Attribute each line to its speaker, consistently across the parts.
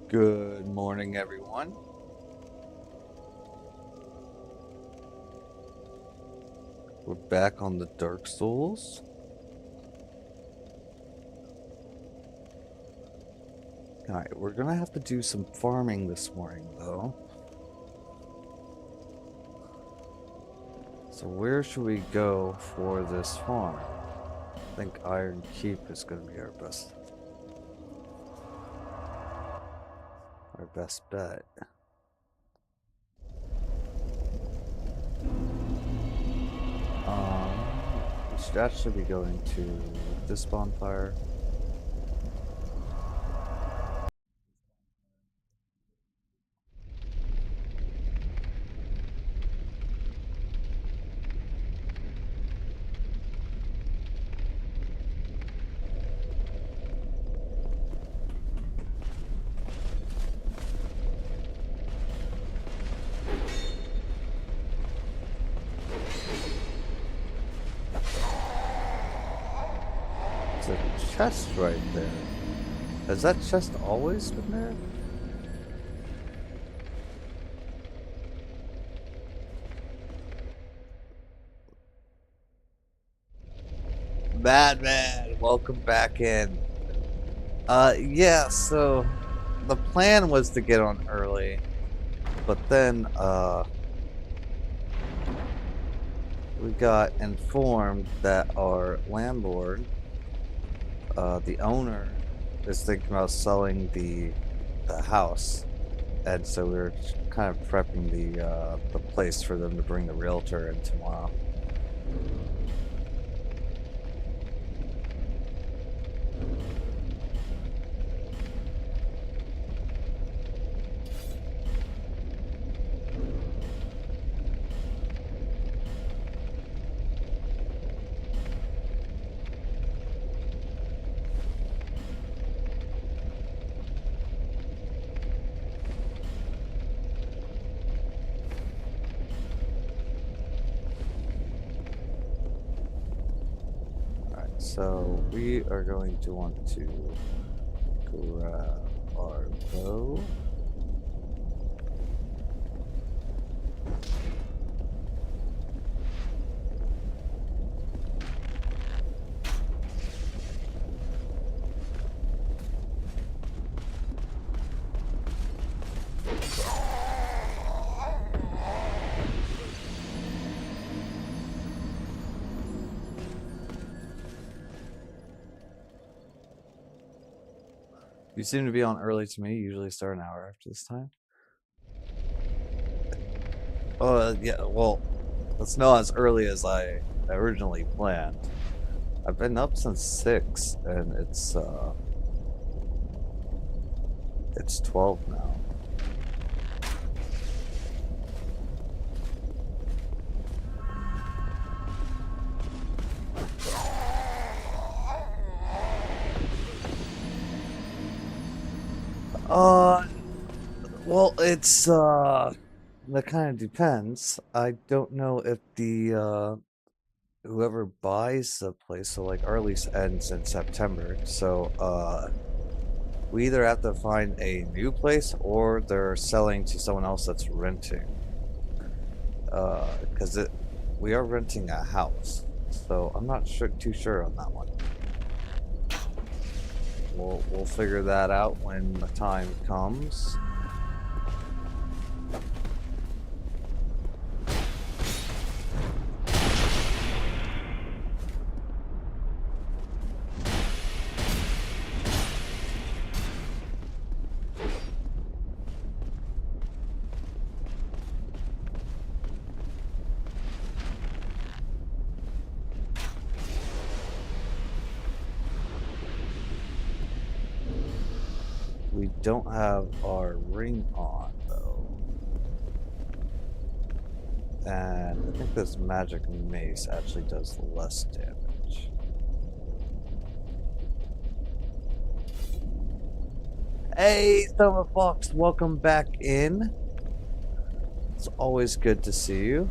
Speaker 1: Good morning, everyone. We're back on the Dark Souls. Alright, we're gonna have to do some farming this morning, though. So where should we go for this farm? I think Iron Keep is gonna be our best bet. We should actually be going to this bonfire. There's a chest right there. Has that chest always been there? Madman, welcome back in. Yeah, so the plan was to get on early, but then, we got informed that our landlord, the owner, is thinking about selling the house, and so we were kind of prepping the place for them to bring the realtor in tomorrow. So we are going to want to grab our bow. You seem to be on early to me. You usually start an hour after this time. Yeah, well, that's not as early as I originally planned. I've been up since 6, and it's 12 now. Well, it's, that kind of depends. I don't know if the, whoever buys the place, so like our lease ends in September, so, we either have to find a new place or they're selling to someone else that's renting. Because we are renting a house, so I'm not too sure on that one. We'll figure that out when the time comes. We don't have our ring on, though. And I think this magic mace actually does less damage. Hey, Summer Fox, welcome back in. It's always good to see you.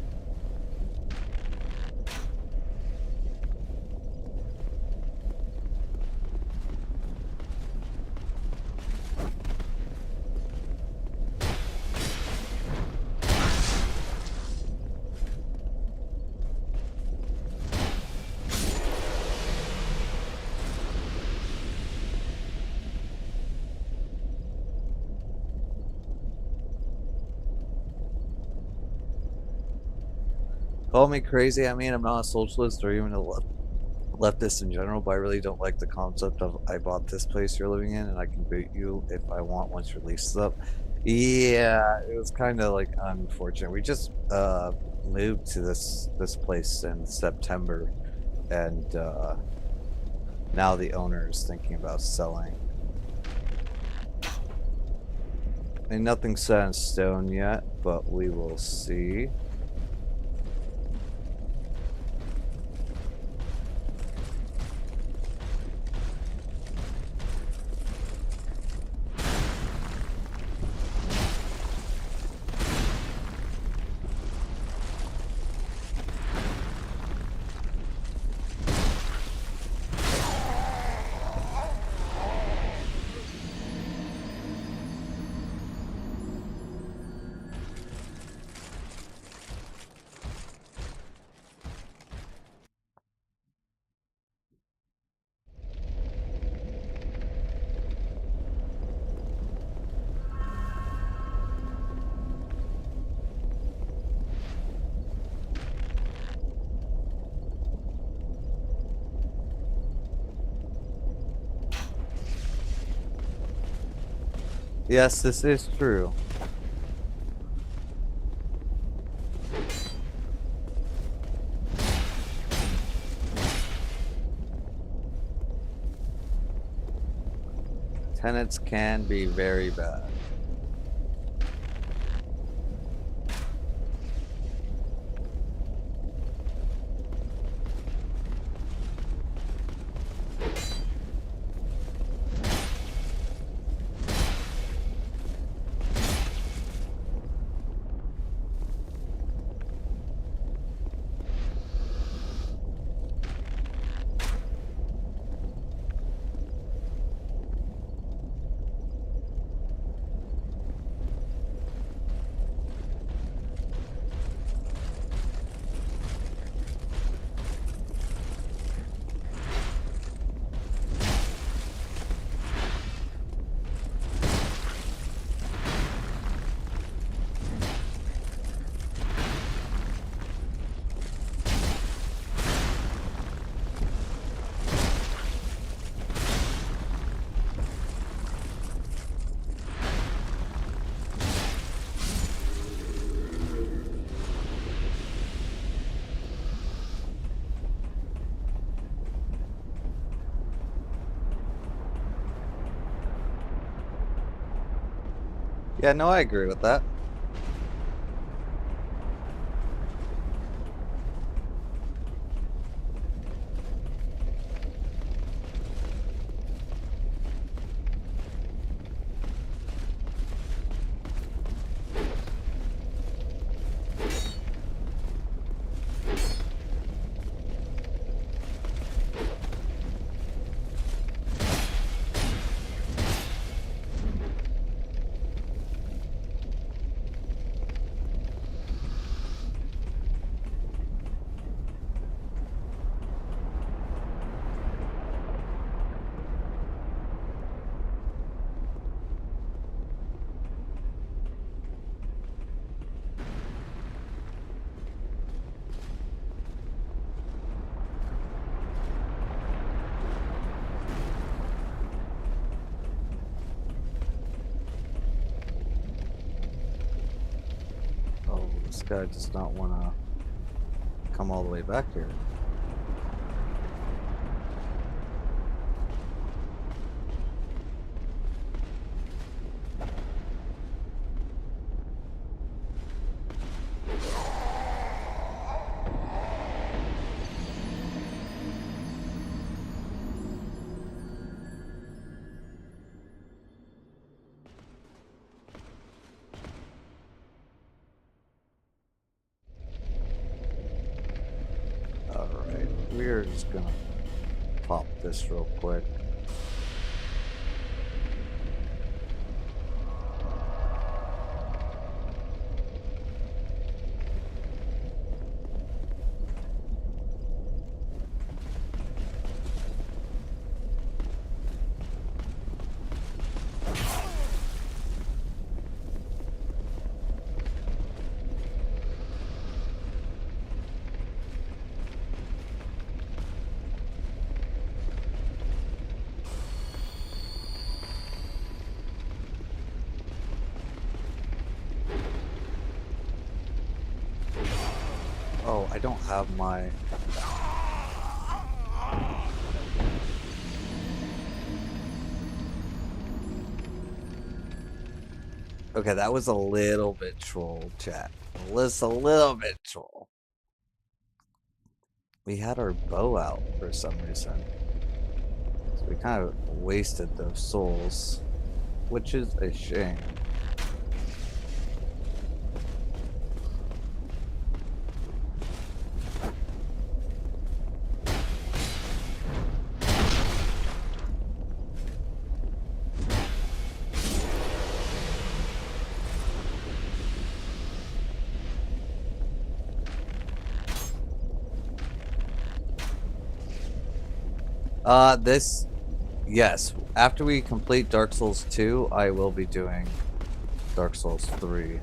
Speaker 1: Call me crazy. I mean, I'm not a socialist or even a leftist in general, but I really don't like the concept of I bought this place you're living in and I can boot you if I want once your lease is up. Yeah, it was kind of like unfortunate. We just moved to this place in September, and now the owner is thinking about selling. And nothing's set in stone yet, but we will see. Yes, this is true. Tenants can be very bad. Yeah, no, I agree with that. Oh, this guy does not want to come all the way back here. Alright, we're just gonna pop this real quick. I don't have my... Okay, that was a little bit troll, chat. A little bit troll. We had our bow out for some reason. So we kind of wasted those souls, which is a shame. Yes, after we complete Dark Souls 2, I will be doing Dark Souls 3.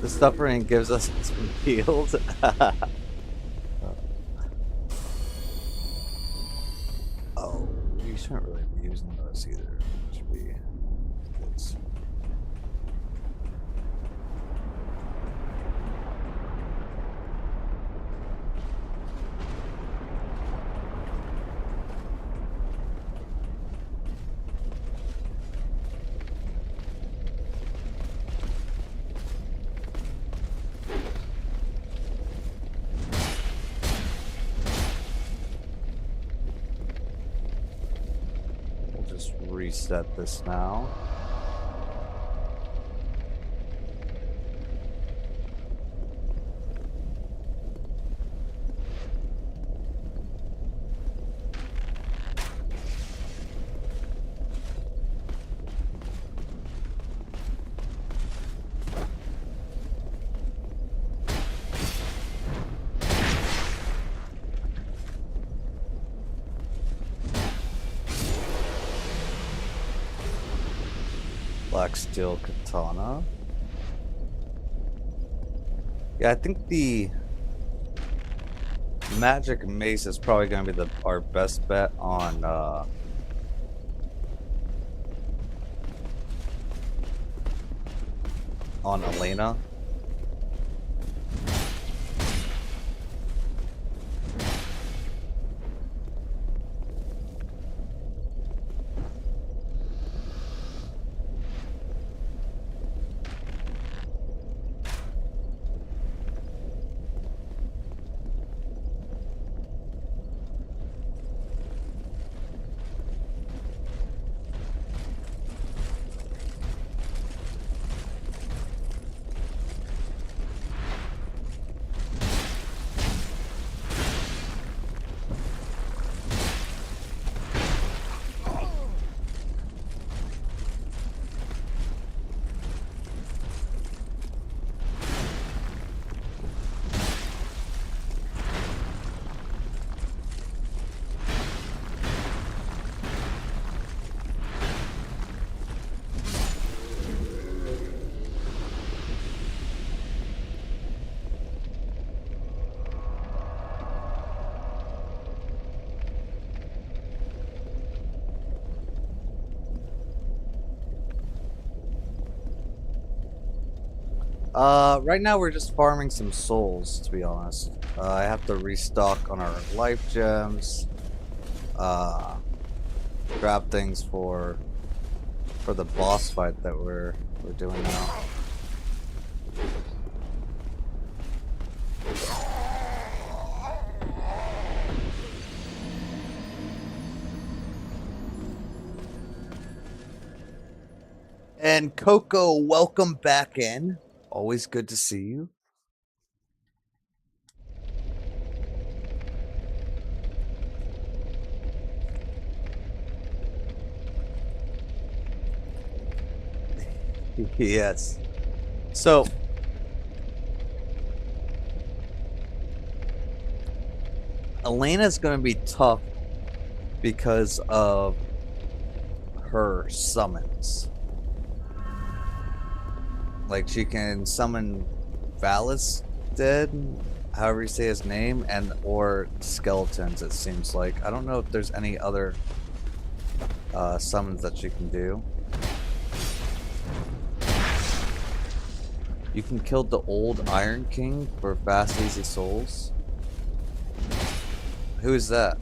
Speaker 1: The suffering gives us some heals. Oh, you shouldn't really be using those either. It should be this. Just reset this now. Black Steel Katana. Yeah, I think the Magic Mace is probably going to be our best bet on Elena. Right now we're just farming some souls, to be honest. I have to restock on our life gems. Grab things for the boss fight that we're doing now. And Coco, welcome back in. Always good to see you. Yes. So, Elena's going to be tough because of her summons. Like, she can summon Valis dead, however you say his name, and or skeletons, it seems like. I don't know if there's any other summons that she can do. You can kill the old Iron King for fast, easy souls. Who is that?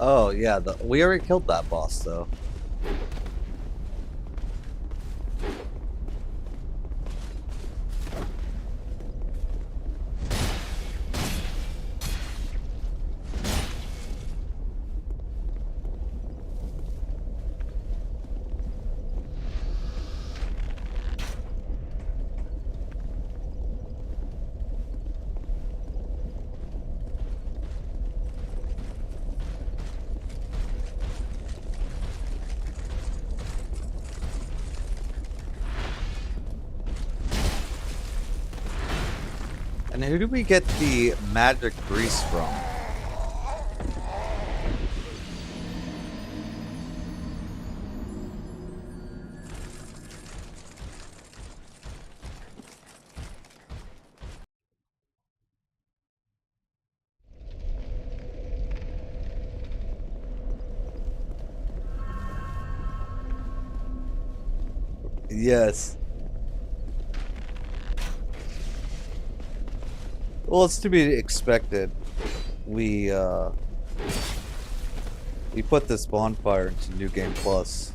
Speaker 1: Oh, yeah, we already killed that boss, though. And who do we get the magic grease from? Yes. Well, it's to be expected. We put this bonfire into New Game Plus.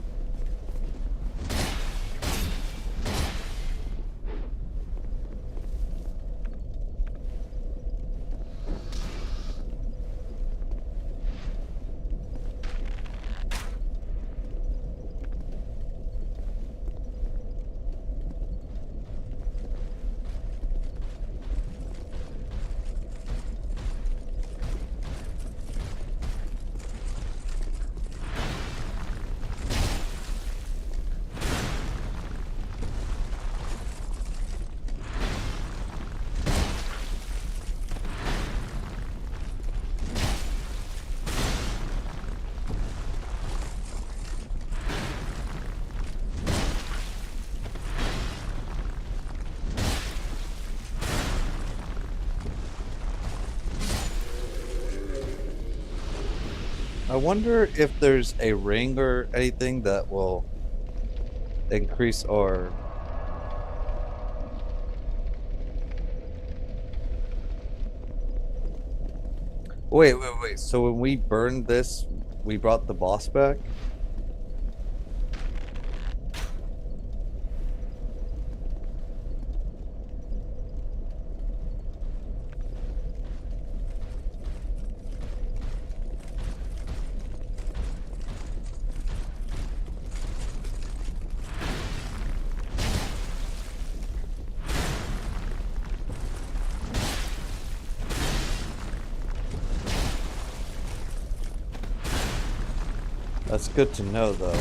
Speaker 1: I wonder if there's a ring or anything that will increase our... Wait. So when we burned this, we brought the boss back? That's good to know, though.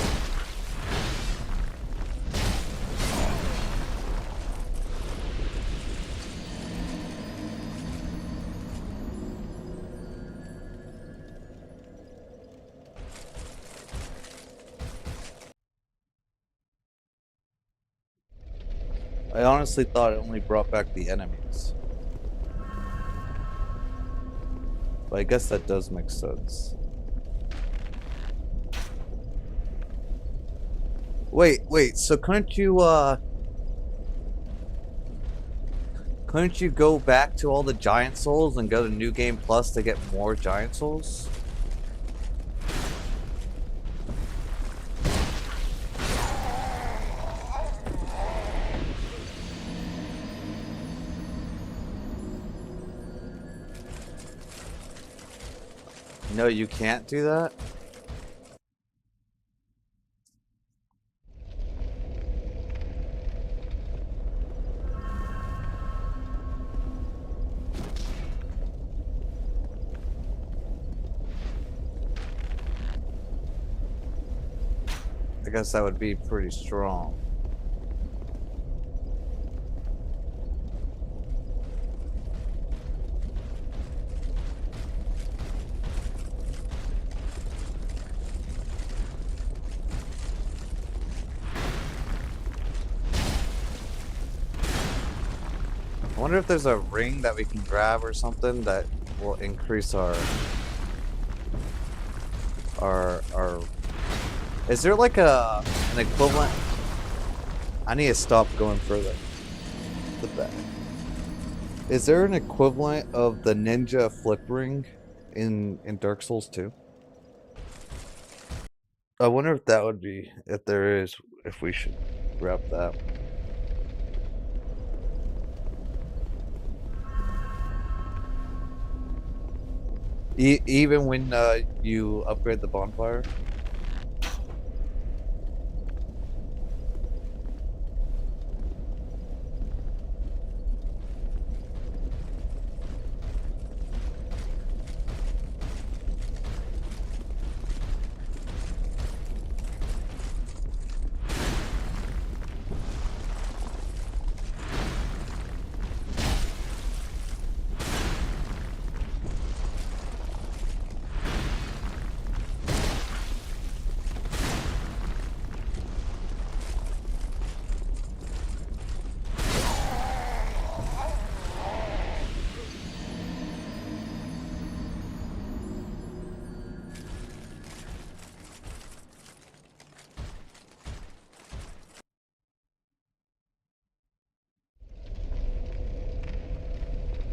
Speaker 1: I honestly thought it only brought back the enemies. But I guess that does make sense. Wait, so couldn't you go back to all the giant souls and go to New Game Plus to get more giant souls? No, you can't do that? I guess that would be pretty strong. I wonder if there's a ring that we can grab or something that will increase our is there like an equivalent? I need to stop going further. The back. Is there an equivalent of the ninja flip ring in Dark Souls 2? I wonder if that would be, if there is, if we should grab that. Even when you upgrade the bonfire?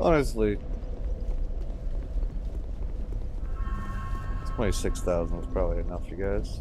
Speaker 1: Honestly, 26,000 is probably enough, you guys.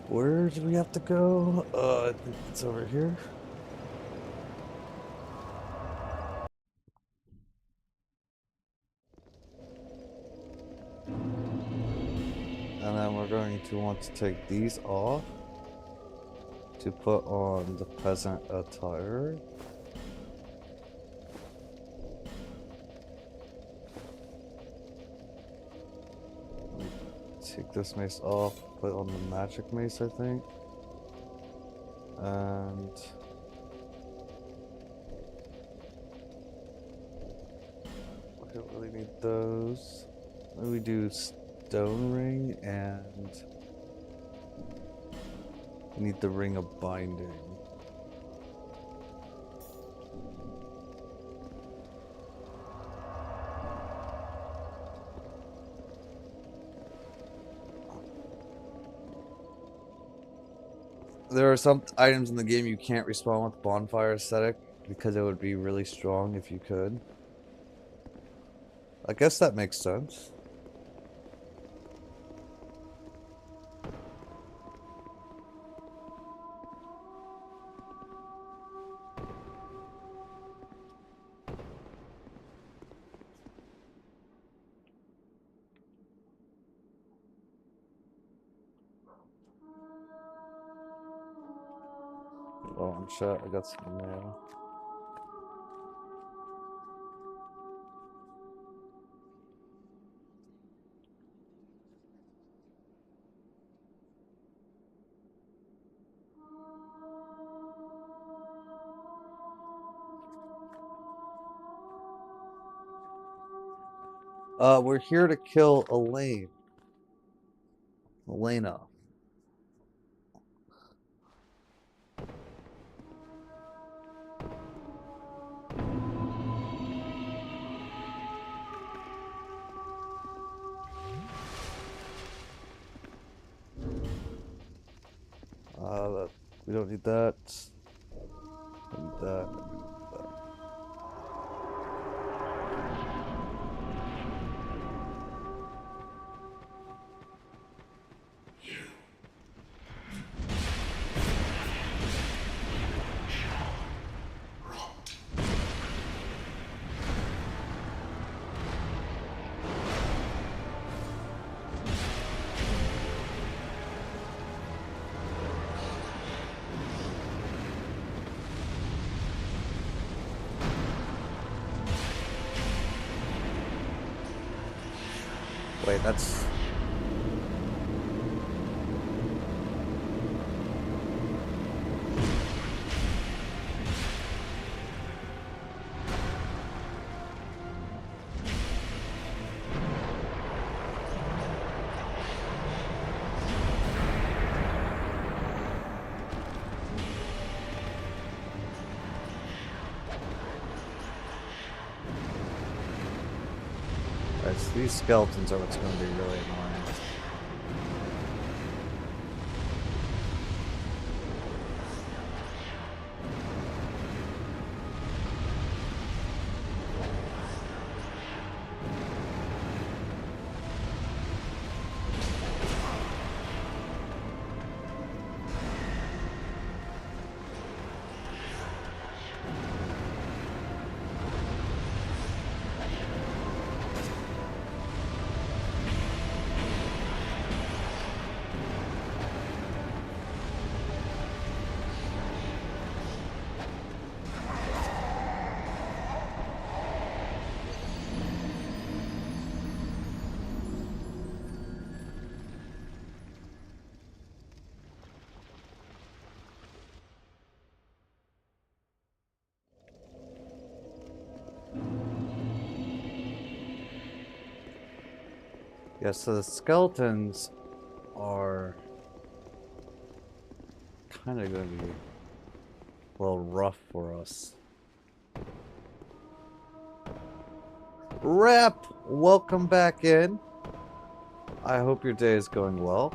Speaker 1: Where do we have to go? I think it's over here. And then we're going to want to take these off to put on the peasant attire. Take this mace off, put on the magic mace, I think. And I don't really need those. Then we do stone ring, and we need the ring of binding. There are some items in the game you can't respawn with bonfire aesthetic, because it would be really strong if you could. I guess that makes sense. Oh, I'm sure I got some mail. We're here to kill Elaine. Elena. We don't need that. I need that. Wait, that's... Alright, so these skeletons are what's going to be really annoying. Yeah, so the skeletons are kind of going to be a little rough for us. Rep! Welcome back in. I hope your day is going well.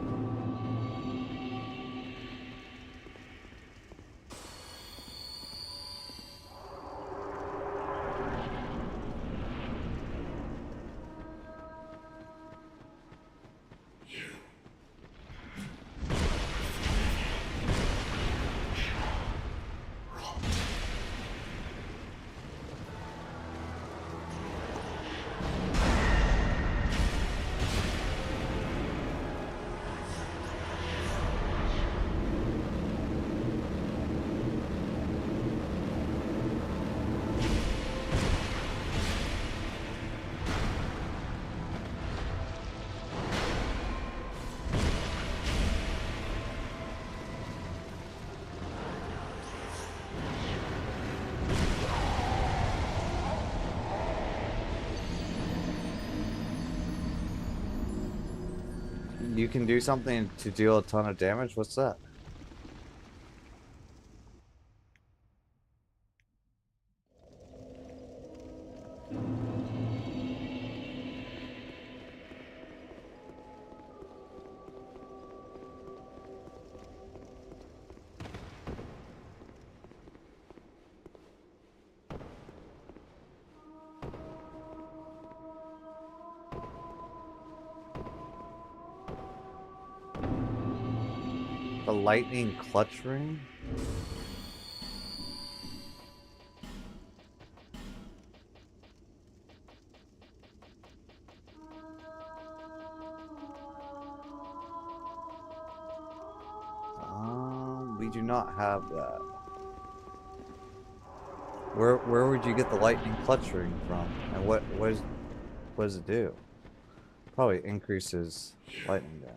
Speaker 1: You can do something to deal a ton of damage? What's that? A lightning clutch ring? We do not have that. Where would you get the lightning clutch ring from? And what does it do? Probably increases lightning damage.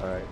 Speaker 1: Alright.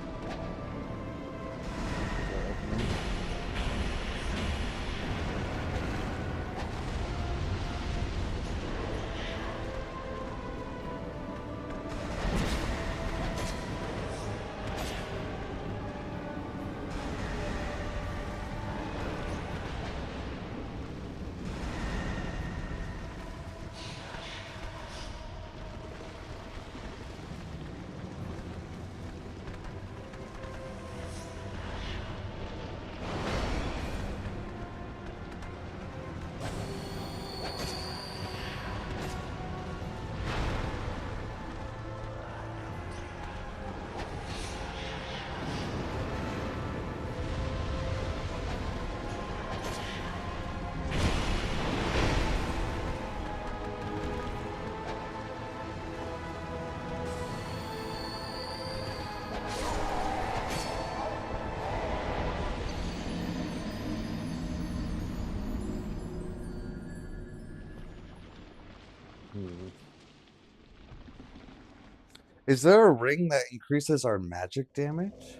Speaker 1: Is there a ring that increases our magic damage?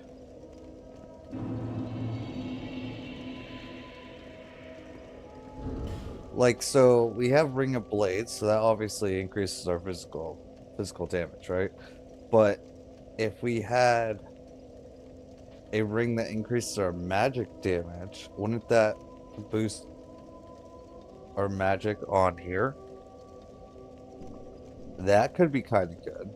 Speaker 1: Like, so we have Ring of Blades, so that obviously increases our physical damage, right? But if we had a ring that increases our magic damage, wouldn't that boost our magic on here? That could be kind of good.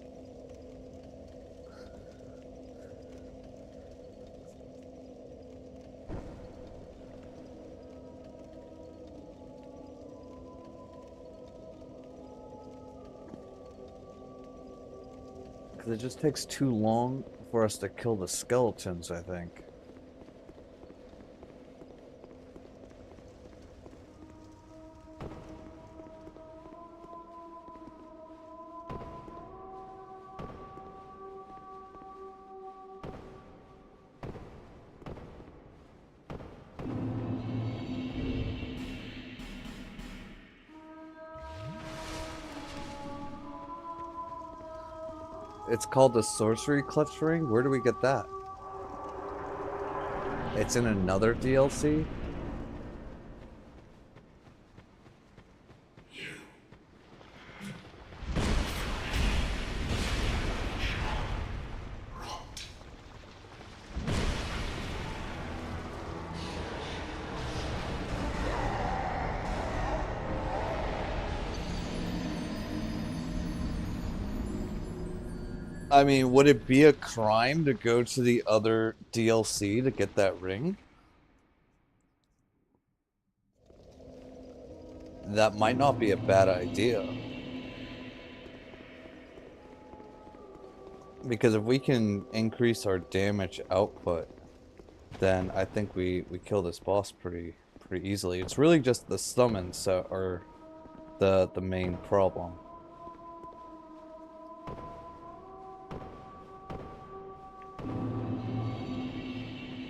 Speaker 1: Because it just takes too long for us to kill the skeletons, I think. It's called the Sorcery Clutch Ring? Where do we get that? It's in another DLC? I mean, would it be a crime to go to the other DLC to get that ring? That might not be a bad idea. Because if we can increase our damage output then I think we kill this boss pretty easily. It's really just the summons that are the main problem.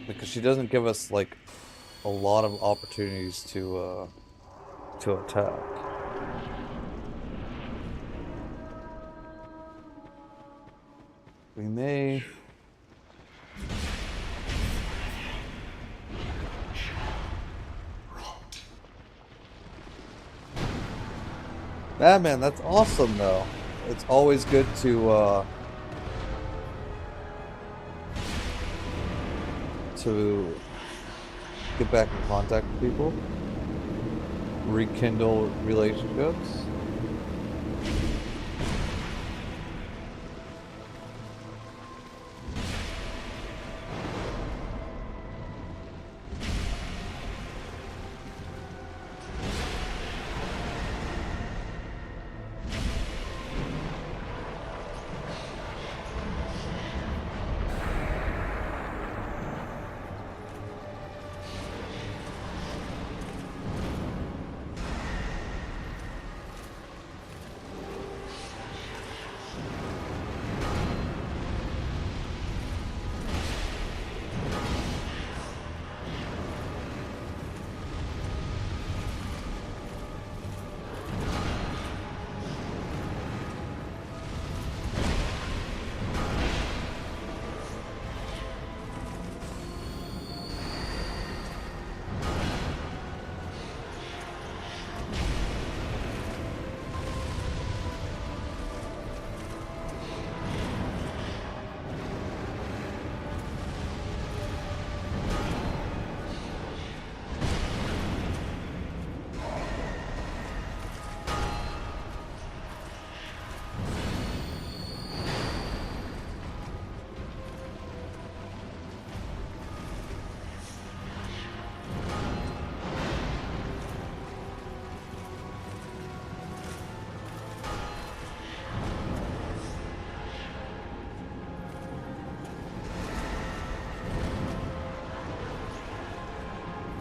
Speaker 1: Because she doesn't give us like a lot of opportunities to attack. We may Batman, that's awesome though. It's always good to get back in contact with people, rekindle relationships.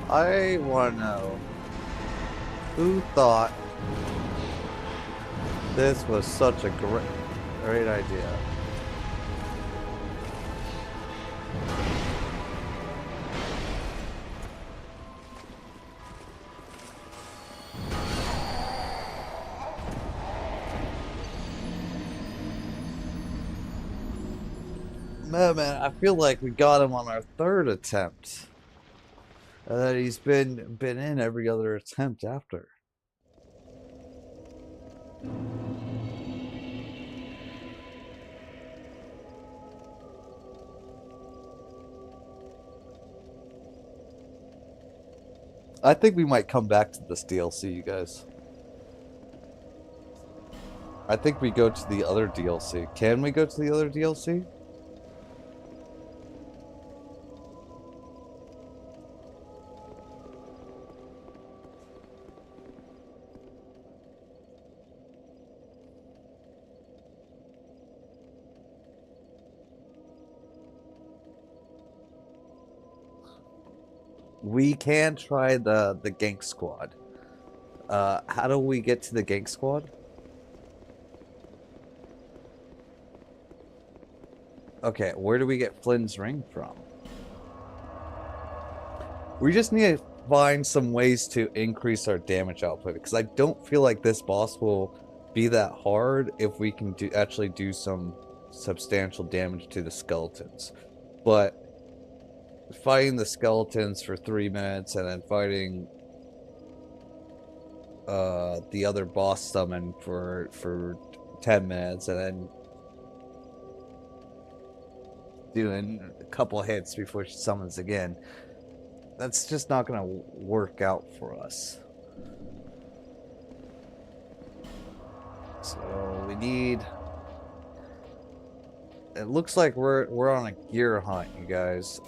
Speaker 1: I want to know who thought this was such a great idea. Man, I feel like we got him on our third attempt. And that he's been in every other attempt after. I think we might come back to this DLC, you guys. I think we go to the other DLC. Can we go to the other DLC? We can try the Gank Squad. How do we get to the Gank Squad? Okay, where do we get Flynn's ring from? We just need to find some ways to increase our damage output because I don't feel like this boss will be that hard if we can actually do some substantial damage to the skeletons. But fighting the skeletons for 3 minutes and then fighting the other boss summon for 10 minutes and then doing a couple hits before she summons again, that's just not gonna work out for us. So we need, it looks like we're on a gear hunt, you guys.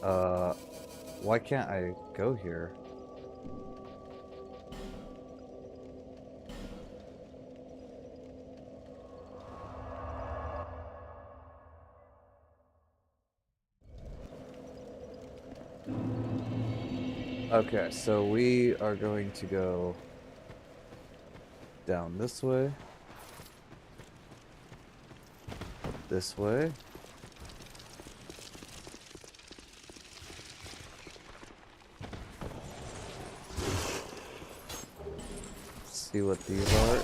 Speaker 1: Why can't I go here? Okay, so we are going to go down this way. This way. See what these are.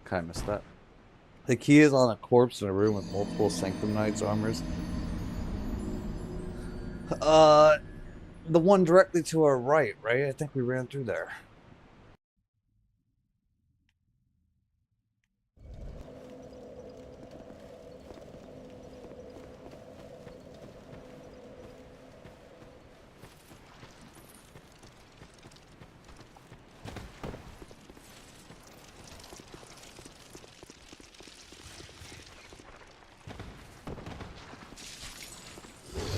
Speaker 1: Kind of missed that. The key is on a corpse in a room with multiple Sanctum Knights armors. The one directly to our right, right? I think we ran through there.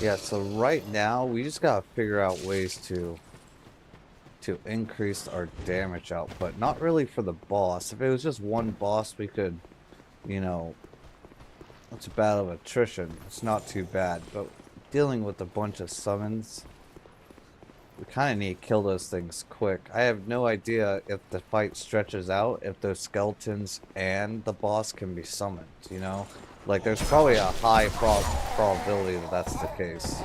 Speaker 1: Yeah, so right now we just gotta figure out ways to increase our damage output. Not really for the boss. If it was just one boss, we could, you know, it's a battle of attrition. It's not too bad, but dealing with a bunch of summons, we kind of need to kill those things quick. I have no idea if the fight stretches out, if those skeletons and the boss can be summoned, you know? Like, there's probably a high probability that that's the case.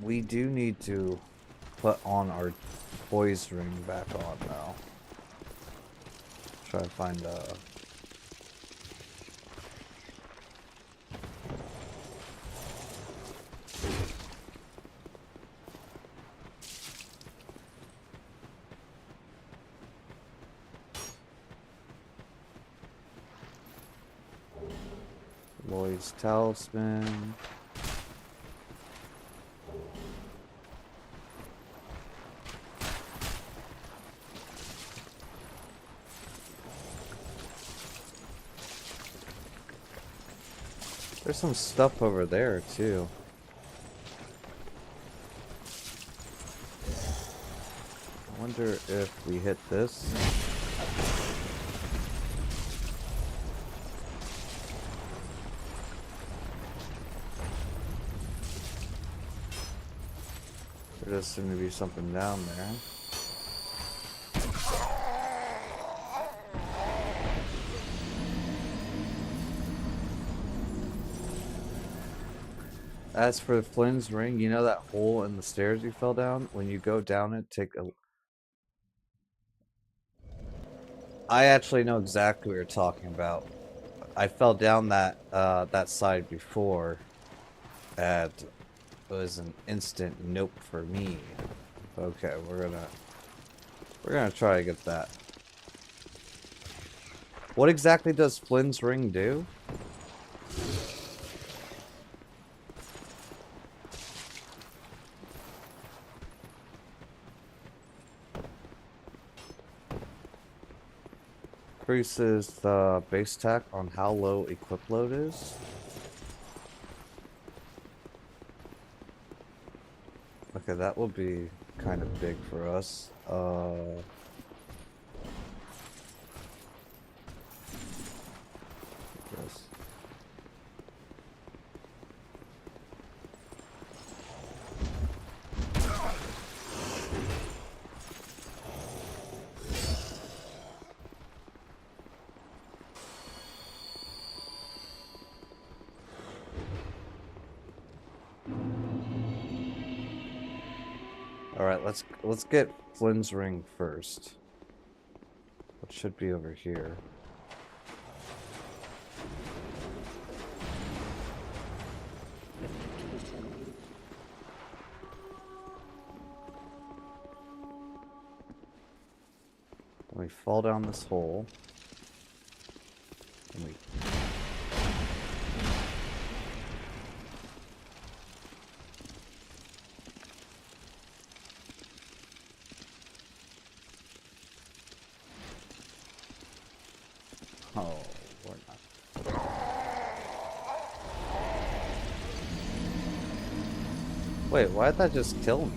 Speaker 1: We do need to put on our poise ring back on now. Try to find a... Lloyd's Talisman. There's some stuff over there, too. I wonder if we hit this. There does seem to be something down there. As for Flynn's ring, you know that hole in the stairs you fell down? When you go down it, take a... I actually know exactly what you're talking about. I fell down that that side before, and it was an instant nope for me. Okay, we're gonna try to get that. What exactly does Flynn's ring do? Increases the base attack on how low equip load is. Okay, that will be kind of big for us. Yes. All right, let's get Flynn's ring first. What should be over here? we fall down this hole. And we... Oh, we're not. Wait, why did that just kill me?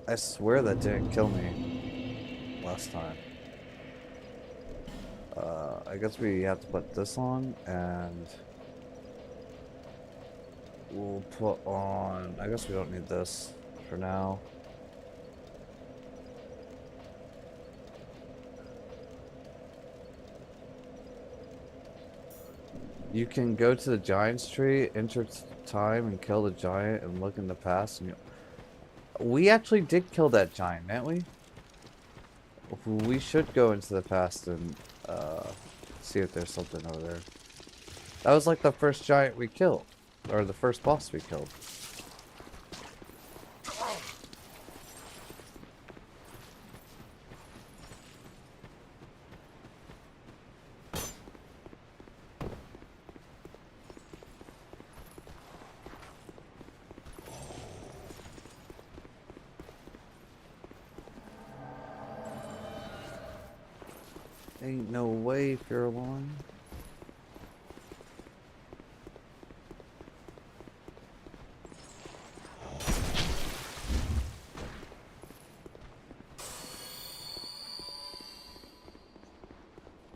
Speaker 1: I swear that didn't kill me last time. I guess we have to put this on, and we'll put on... I guess we don't need this for now. You can go to the giant's tree, enter time, and kill the giant, and look in the past. And we actually did kill that giant, didn't we? We should go into the past and see if there's something over there. That was like the first giant we killed, or the first boss we killed. Ain't no way, Furlong.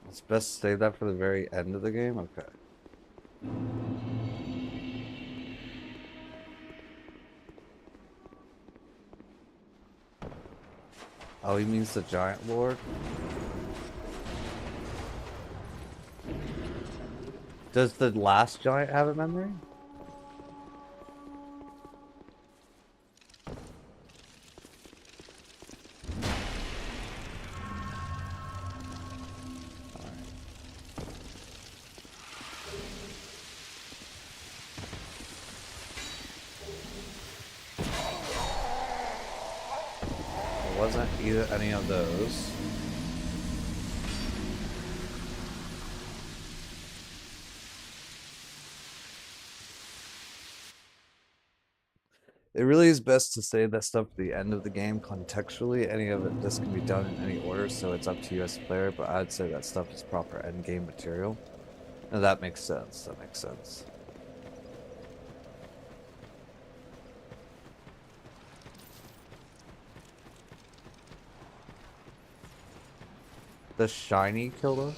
Speaker 1: It's best to save that for the very end of the game? Okay. Oh, he means the giant lord? Does the last giant have a memory? It wasn't either any of those. It really is best to save that stuff at the end of the game contextually. Any of it, this can be done in any order, so it's up to you as a player, but I'd say that stuff is proper end game material. And that makes sense. That makes sense. The shiny killer?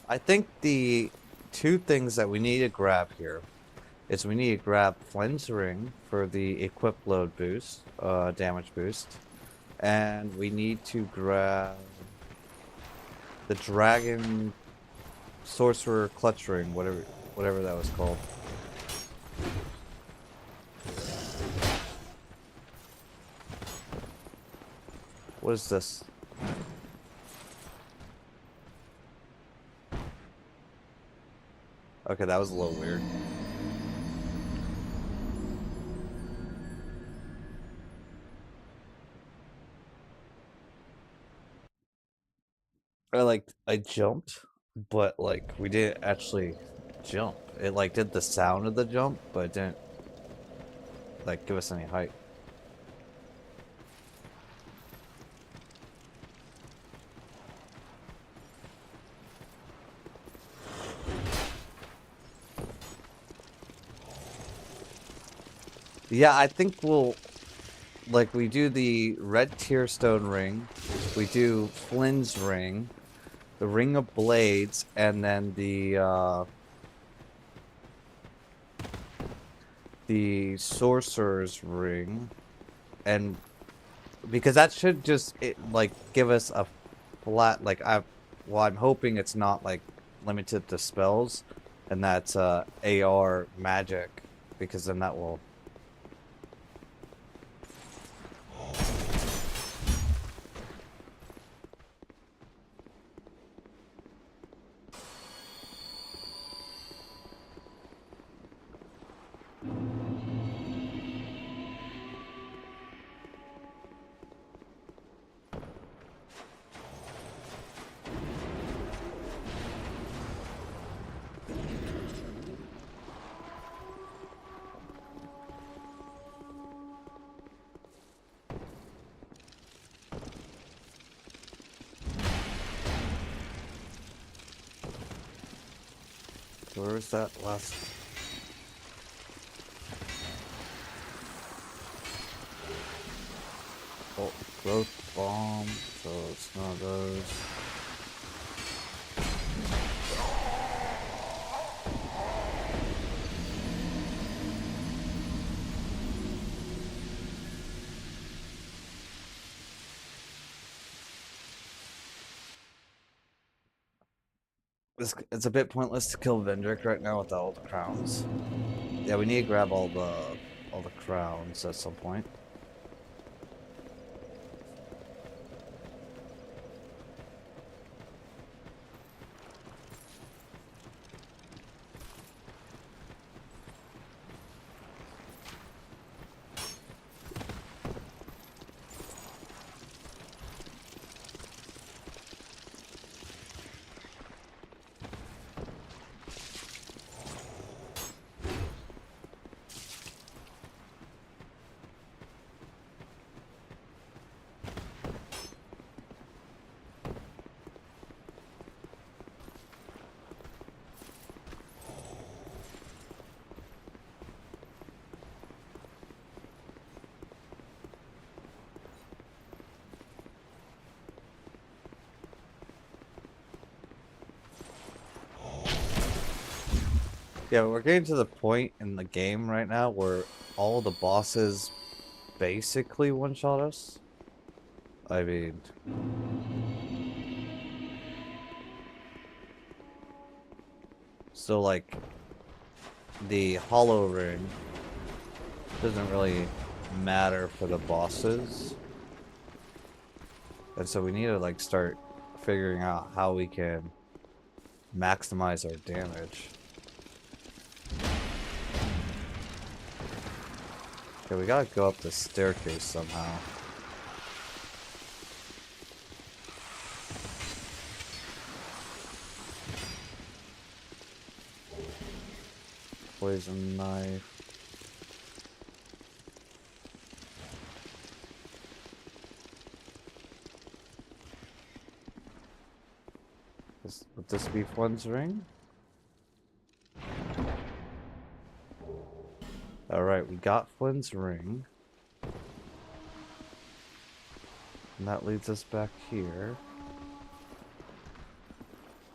Speaker 1: I think the two things that we need to grab here is we need to grab Flynn's ring for the equip load boost, damage boost, and we need to grab the dragon sorcerer clutch ring, whatever that was called. What is this? Okay, that was a little weird. I jumped, but like we didn't actually jump. It like did the sound of the jump, but it didn't like give us any height. Yeah, I think we'll like we do the red tearstone ring, we do Flynn's ring, the ring of blades, and then the sorcerer's ring, and because that should just like give us a flat like I'm hoping it's not like limited to spells, and that's AR magic, because then that will Where was that last? Oh, growth bomb. So it's none of those. It's a bit pointless to kill Vendrick right now without all the crowns. Yeah, we need to grab all the crowns at some point. Yeah, we're getting to the point in the game right now where all the bosses basically one-shot us. I mean, so like the hollow ring doesn't really matter for the bosses. And so we need to like start figuring out how we can maximize our damage. Okay, we gotta go up the staircase somehow. Poison knife. Would this be Flynn's ring? Alright, we got Flynn's ring. And that leads us back here.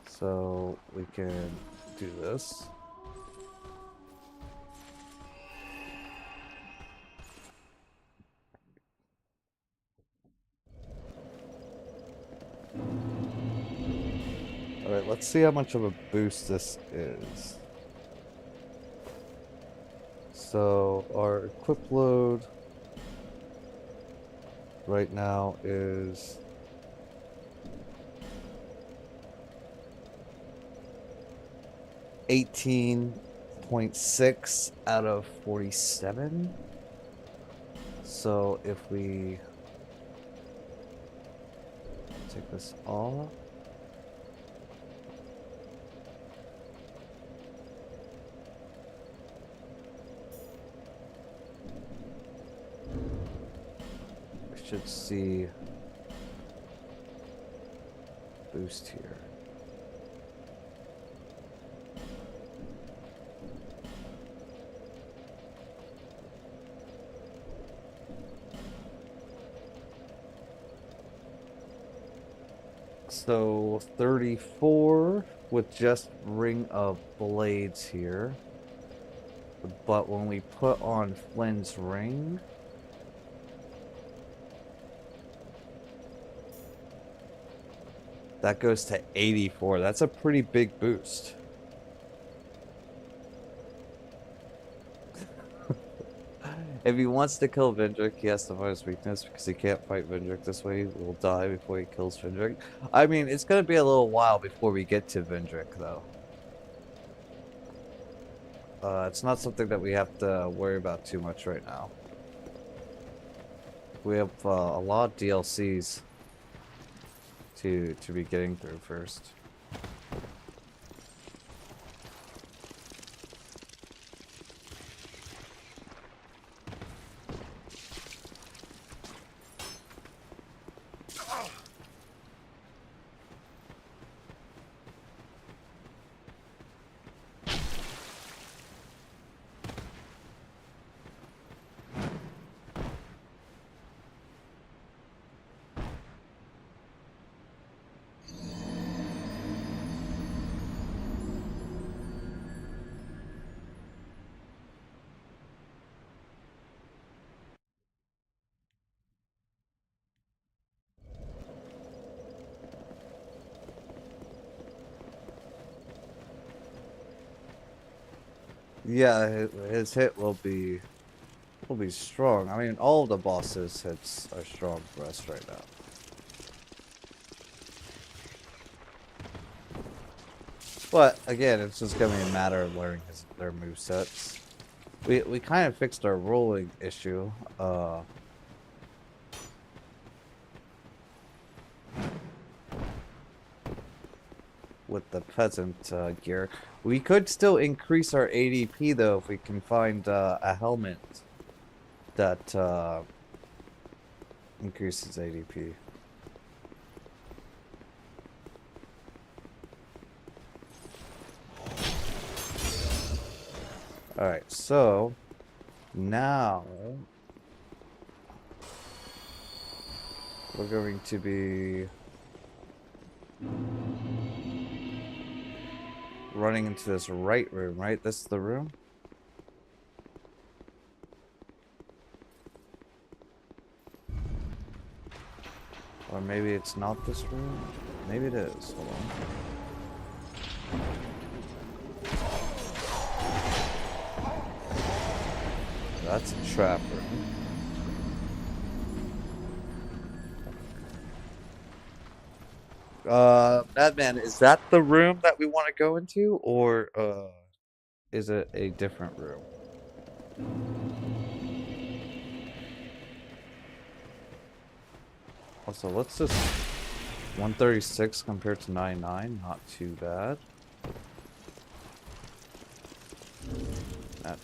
Speaker 1: So we can do this. Alright, let's see how much of a boost this is. So our equip load right now is 18.6 out of 47. So if we take this off, we should see boost here. So 34 with just Ring of Blades here. But when we put on Flynn's ring, that goes to 84. That's a pretty big boost. If he wants to kill Vendrick, he has to find his weakness because he can't fight Vendrick this way. He will die before he kills Vendrick. I mean, it's going to be a little while before we get to Vendrick, though. It's not something that we have to worry about too much right now. We have a lot of DLCs to be getting through first. Yeah, his hit will be strong. I mean, all the bosses' hits are strong for us right now. But again, it's just gonna be a matter of learning their movesets. We kind of fixed our rolling issue. With the peasant gear. We could still increase our ADP though if we can find a helmet that increases ADP. Alright, so now we're going to be running into this right room, right? This is the room? Or maybe it's not this room? Maybe it is. Hold on. That's a trap room. Madman, is that the room that we want to go into? Or, is it a different room? Also, what's this? 136 compared to 99? Not too bad. That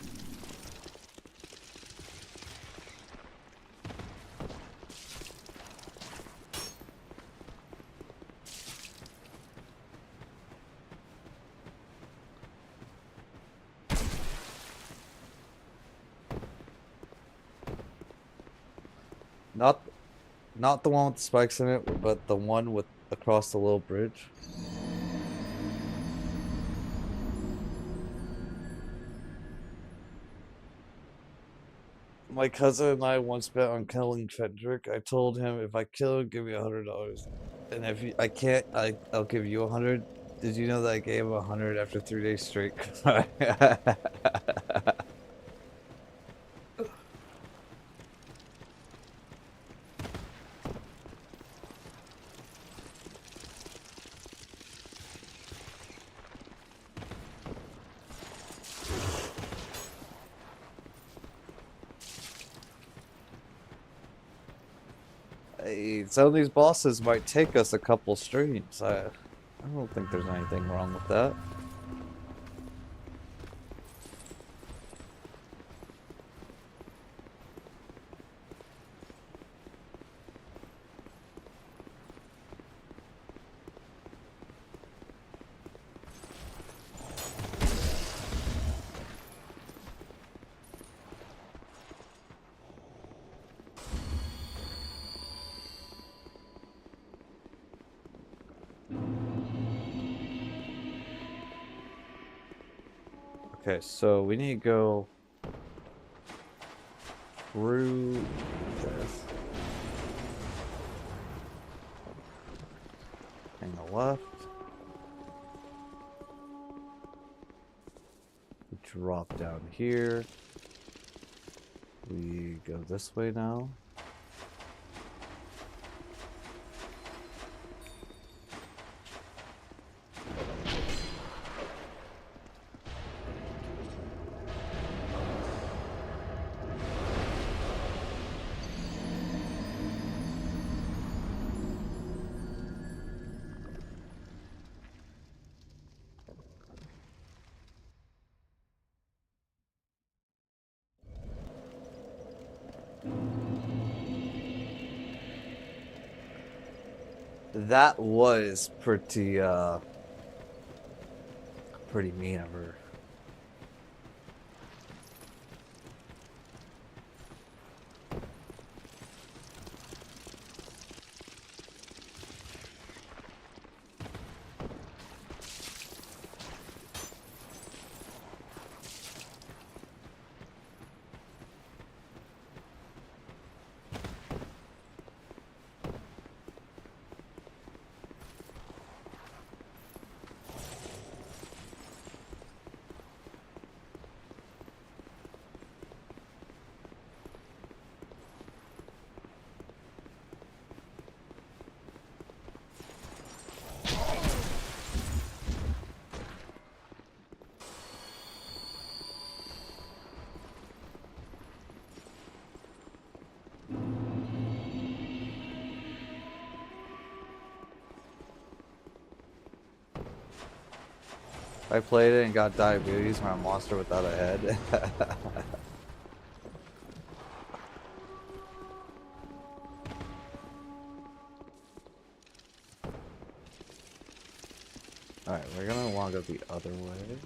Speaker 1: not not the one with the spikes in it, but the one with across the little bridge. My cousin and I once bet on killing Fendrick. I told him if I kill him, give me $100, and if I can't, I'll give you 100. Did you know that I gave him 100 after 3 days straight? Hey, some of these bosses might take us a couple streams. I don't think there's anything wrong with that. Okay, so we need to go through this. Hang the left. We drop down here. We go this way now. That was pretty mean of her. I played it and got diabetes from a monster without a head. Alright, we're gonna want to go the other way.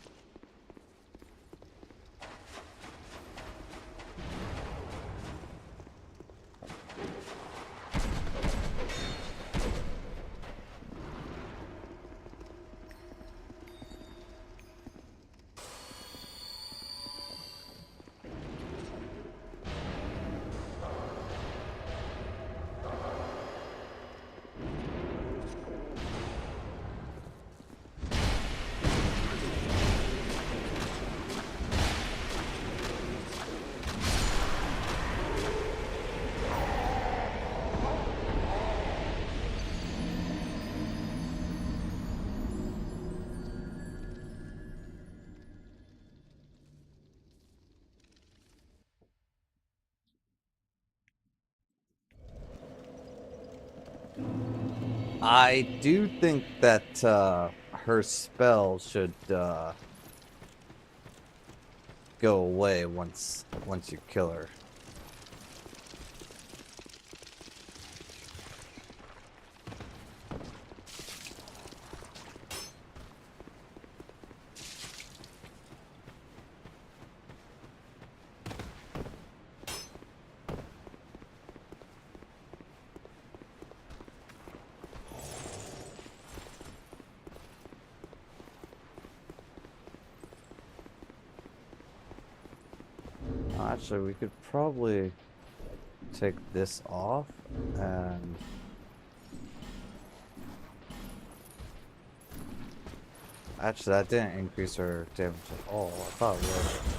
Speaker 1: I do think that her spell should go away once you kill her. Actually, we could probably take this off and actually that didn't increase her damage at all. I thought it would.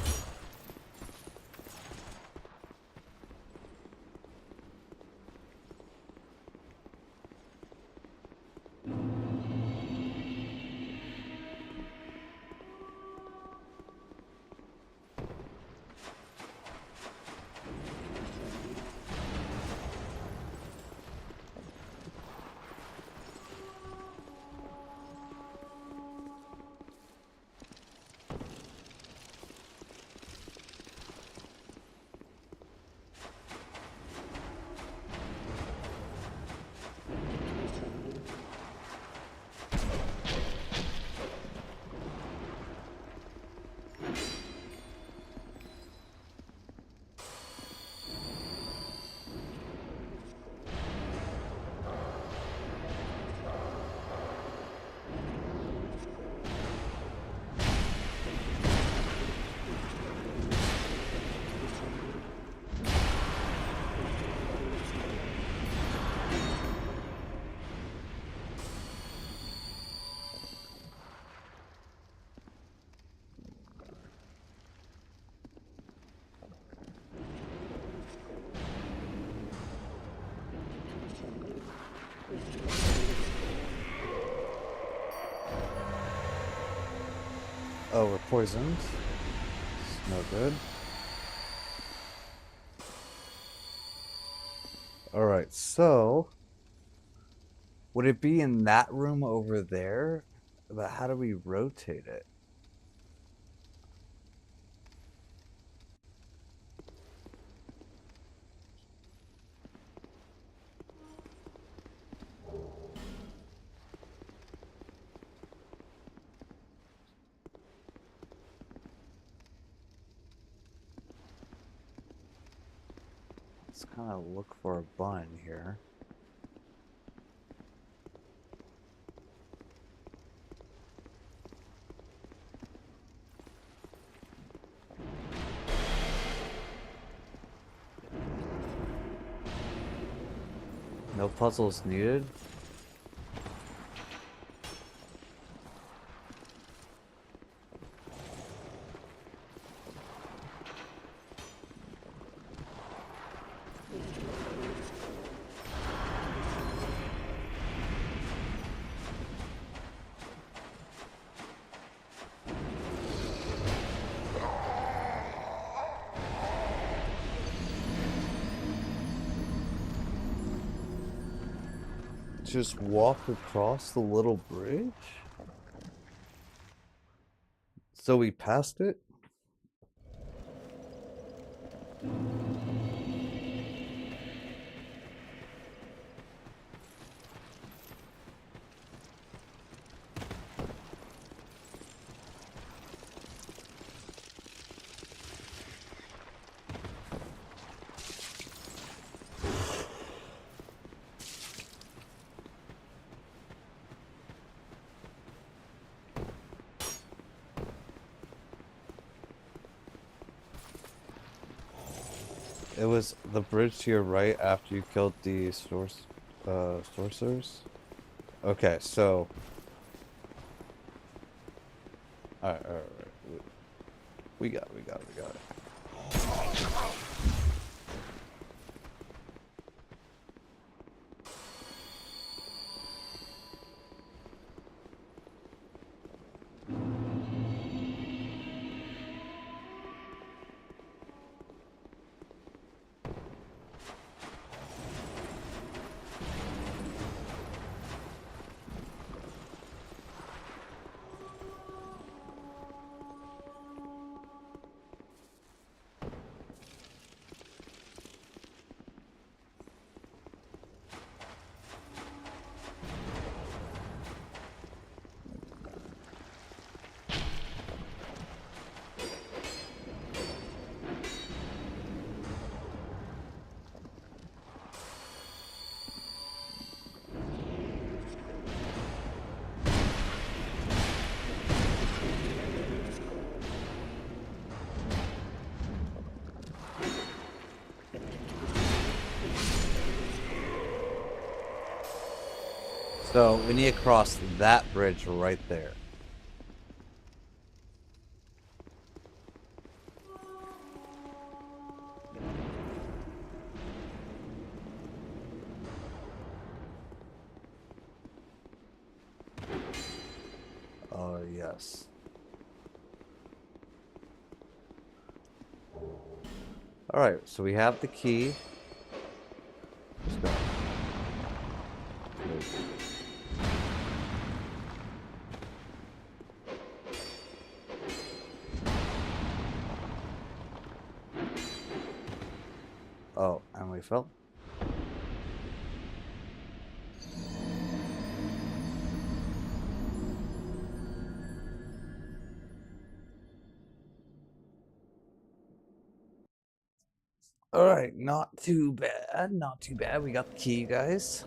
Speaker 1: Oh, we're poisoned. It's no good. Alright, so would it be in that room over there? But how do we rotate it? Let's kind of look for a button here. No puzzles needed. Just walk across the little bridge? So we passed it? It was the bridge to your right after you killed the sorcerers? Okay, so... Alright. We got it. So we need to cross that bridge right there. Oh, yes. Alright, so we have the key. Let's go. Oh, and we fell. Alright, not too bad. Not too bad. We got the key, guys.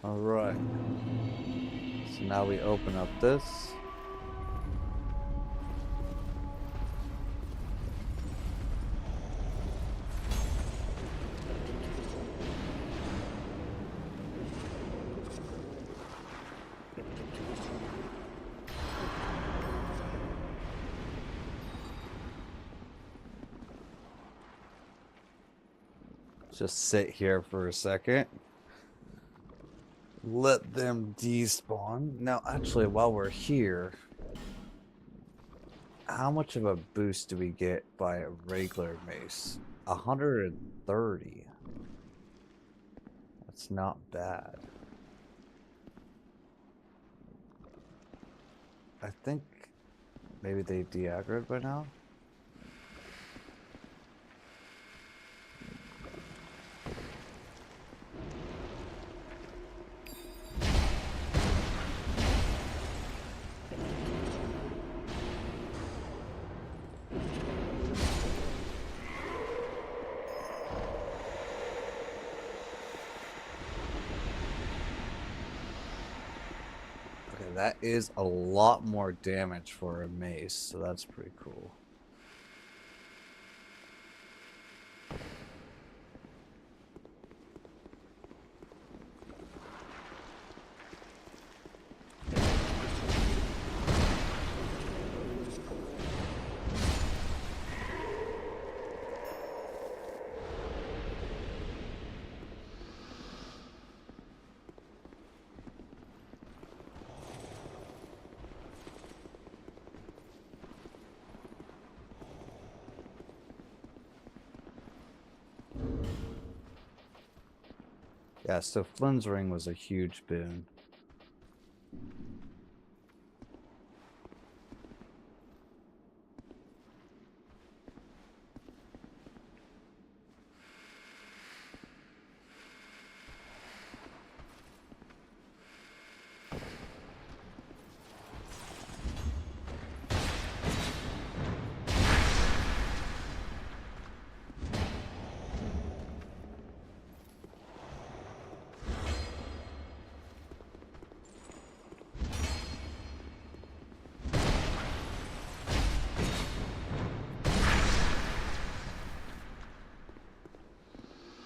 Speaker 1: Alright. So now we open up this. Just sit here for a second. Let them despawn. Now, actually, while we're here, how much of a boost do we get by a regular mace? 130. That's not bad. I think maybe they de-aggroed by now. that is a lot more damage for a mace, so that's pretty cool. Yeah, so Flynn's ring was a huge boon.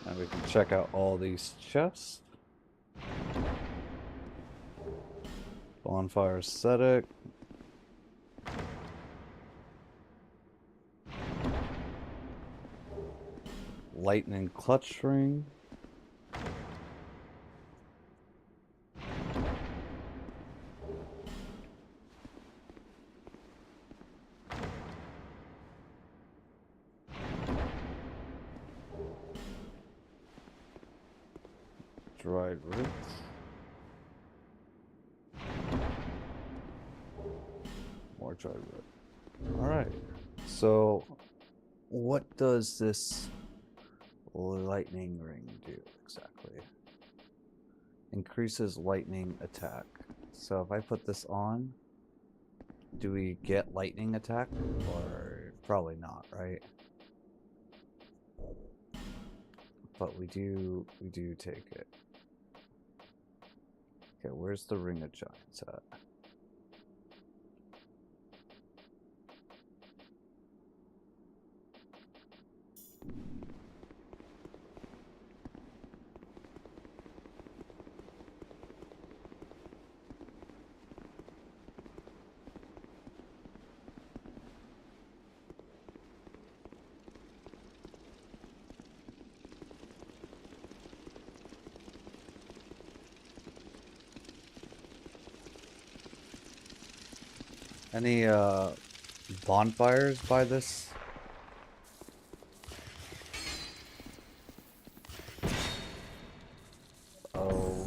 Speaker 1: And we can check out all these chests. Bonfire ascetic. Lightning clutch ring. Dried roots. More dried root. Alright. So what does this lightning ring do exactly? Increases lightning attack. So if I put this on, do we get lightning attack? Or probably not, right? But we do take it. Okay, where's the Ring of Giants at? Any bonfires by this? Oh.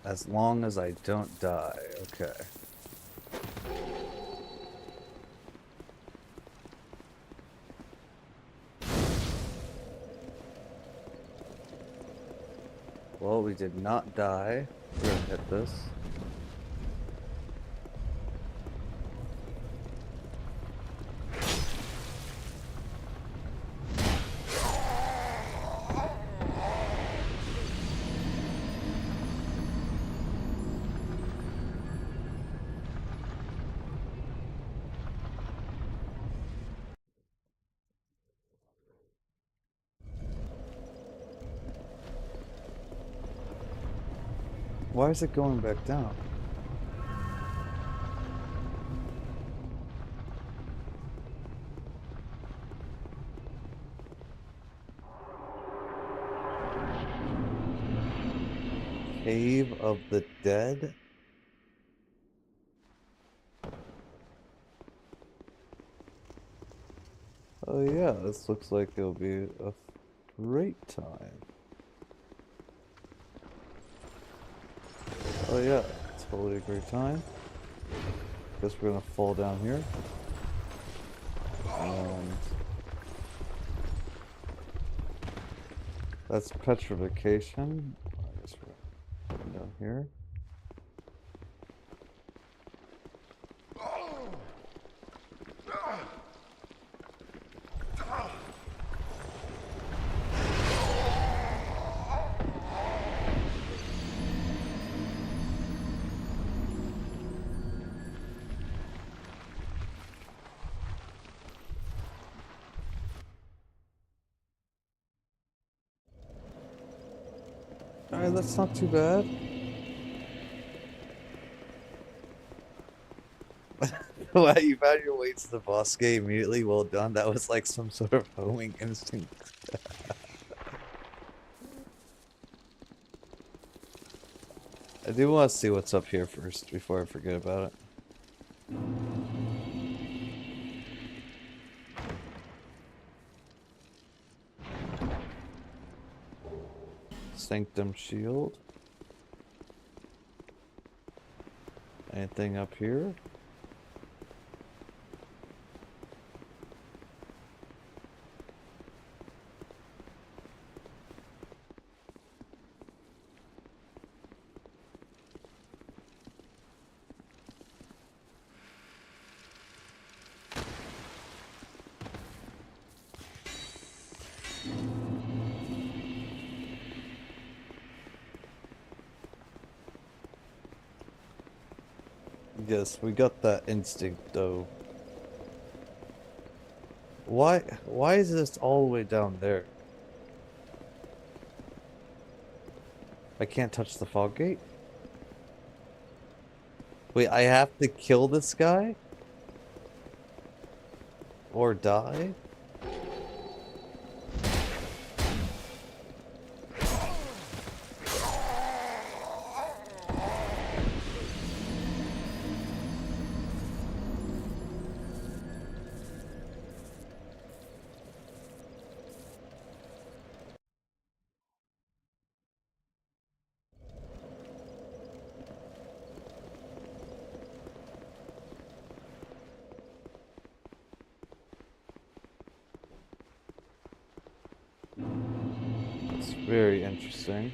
Speaker 1: As long as I don't die, okay. Well, we did not die. We're gonna hit this. Why is it going back down? Cave of the Dead? Oh yeah, this looks like it'll be a great time. Oh yeah, it's totally a great time. Guess we're gonna fall down here. And that's petrification. I guess we're down. here. Alright, that's not too bad. Wow, you found your way to the boss gate immediately. Well done. That was like some sort of homing instinct. I do want to see what's up here first before I forget about it. Sanctum shield. Anything up here? Yes, we got that instinct though. Why is this all the way down there? I can't touch the fog gate? Wait, I have to kill this guy? Or die? It's very interesting.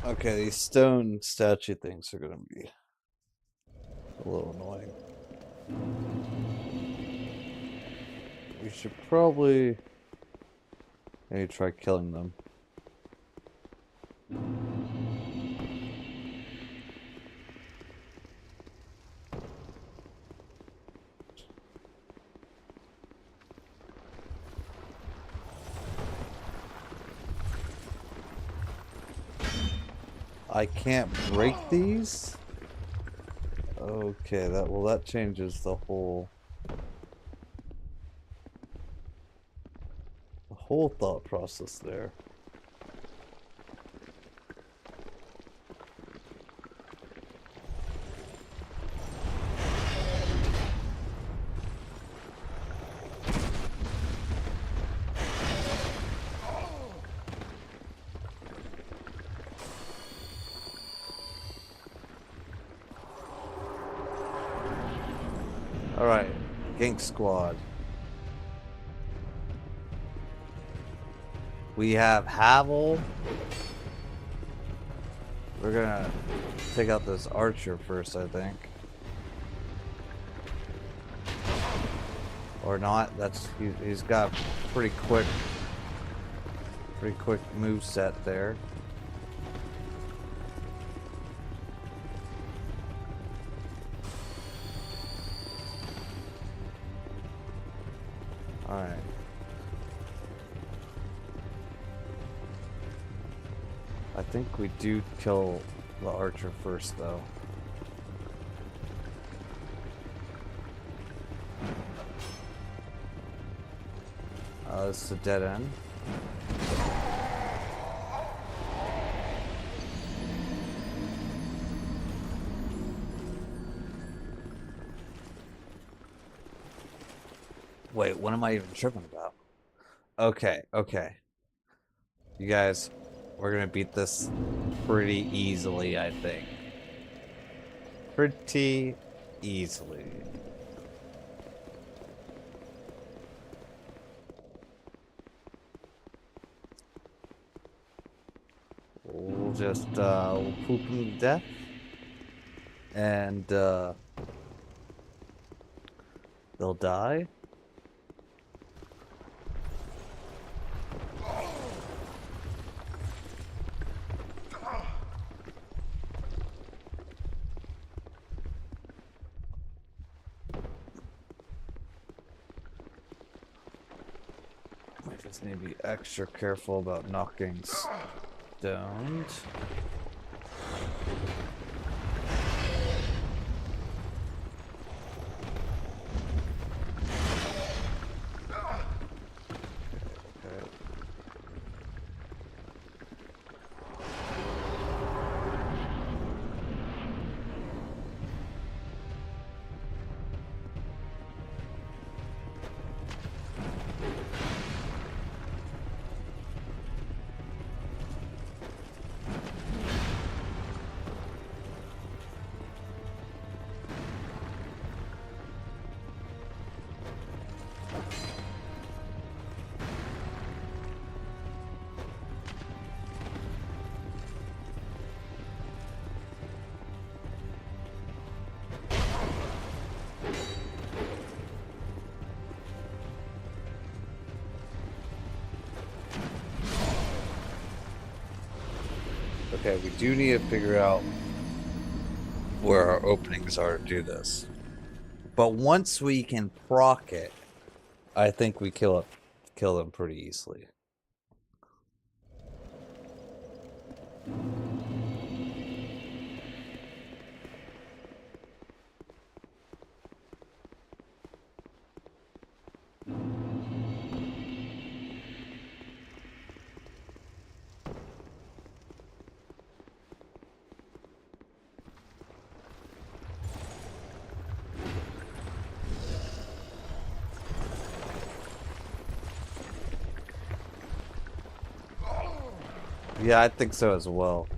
Speaker 1: Okay, these stone statue things are gonna be a little annoying. We should probably maybe try killing them. I can't break these? Okay, that changes the whole thought process there. Alright, Gank Squad. We have Havel. We're gonna take out this archer first, I think. Or not. He's got pretty quick move set there. Alright. I think we do kill the archer first, though. This is a dead end. Wait, what am I even tripping about? Okay, okay. You guys, we're gonna beat this pretty easily, I think. Pretty easily. We'll just, we'll poop him to death. And, they'll die. I just need to be extra careful about knocking stoned. Okay, we do need to figure out where our openings are to do this. But once we can proc it, I think we kill them pretty easily. Yeah, I think so as well.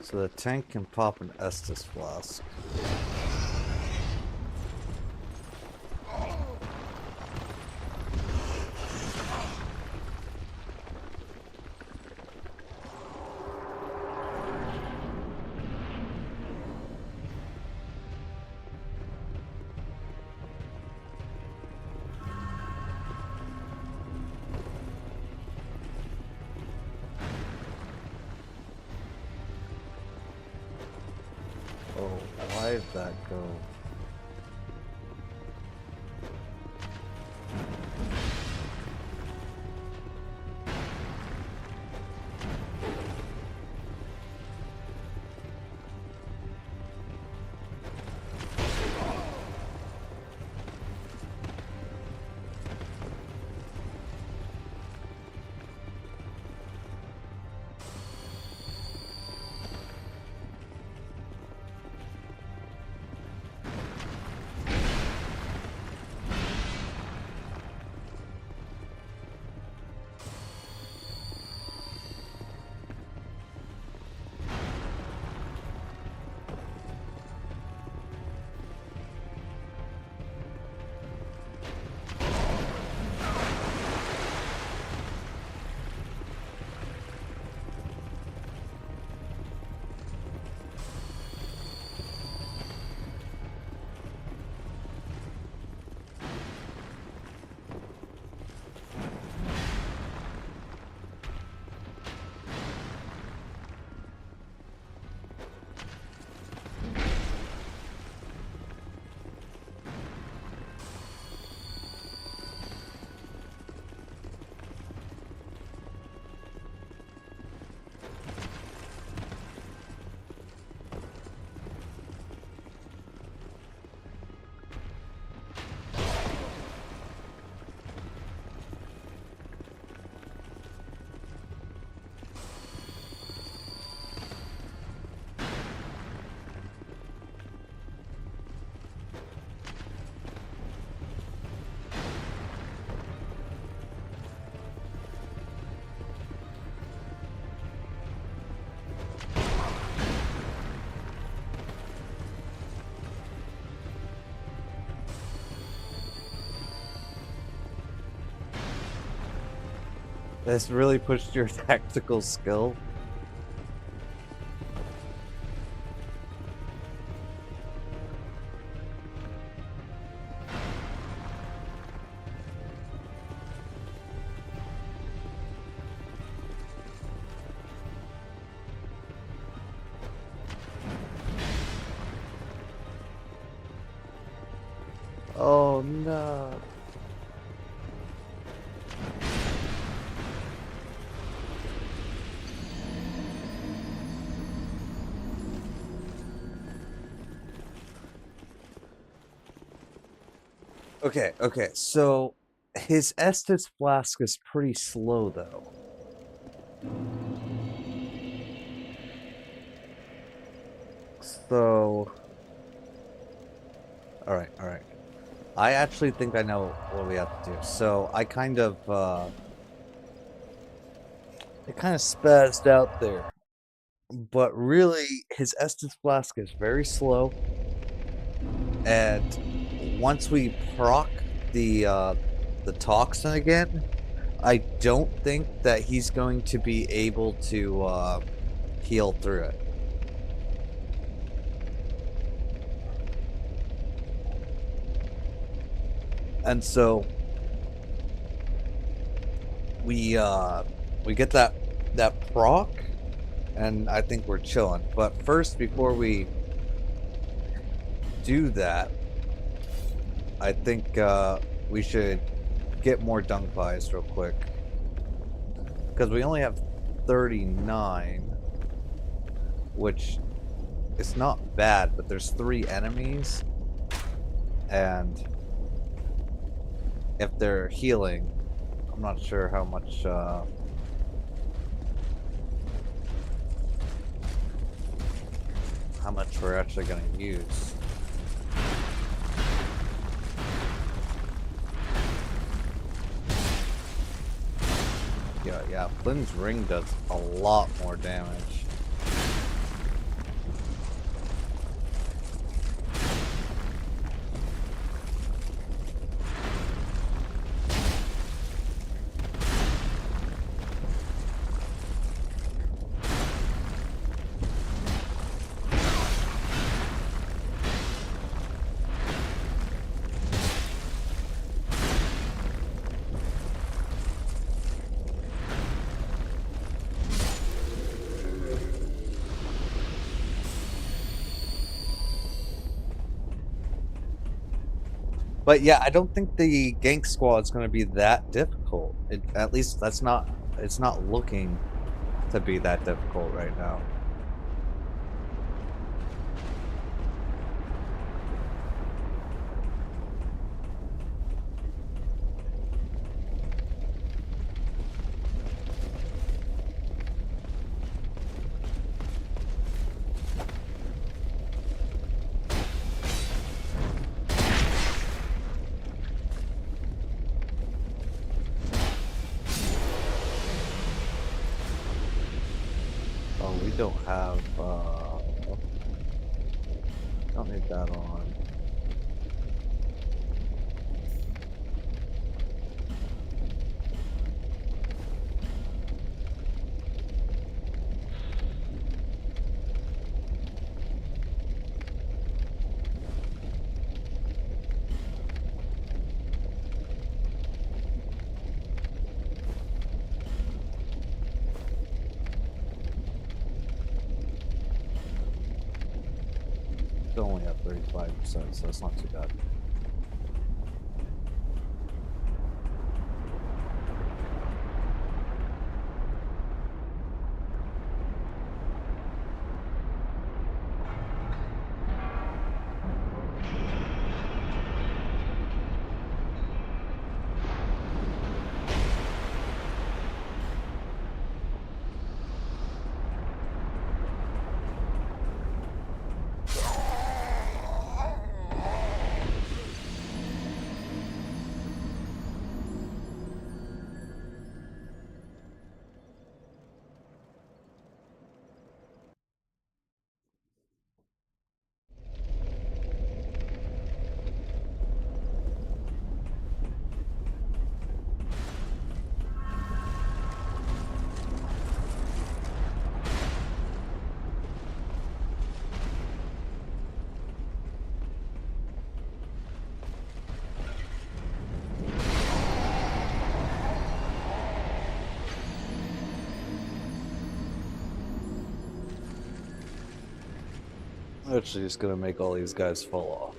Speaker 1: So the tank can pop an Estus flask. Oh, why did that go? This really pushed your tactical skill. Oh no. Okay, so his Estus Flask is pretty slow though. So, alright. I actually think I know what we have to do. So I it kind of spazzed out there. But really, his Estus Flask is very slow. And once we proc the toxin again, I don't think that he's going to be able to heal through it. And so we get that proc, and I think we're chilling. But first, before we do that, I think we should get more dung pies real quick, because we only have 39, which is not bad, but there's 3 enemies, and if they're healing, I'm not sure how much we're actually going to use. Yeah, Flynn's ring does a lot more damage. But yeah, I don't think the gank squad is going to be that difficult. At least it's not looking to be that difficult right now. We don't have, don't need that on. Only at 35%, so it's not too bad. Actually, just gonna make all these guys fall off.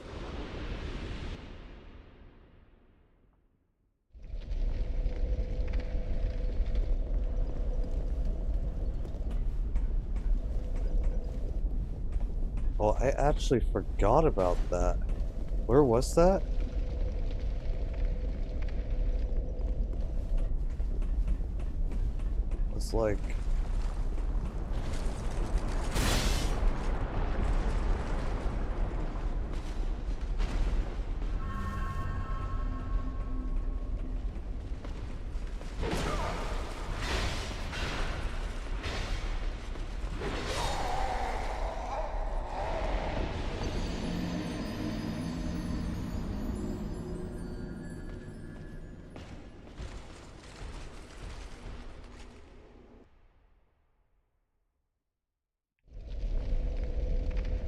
Speaker 1: Oh, I actually forgot about that. Where was that? It's like...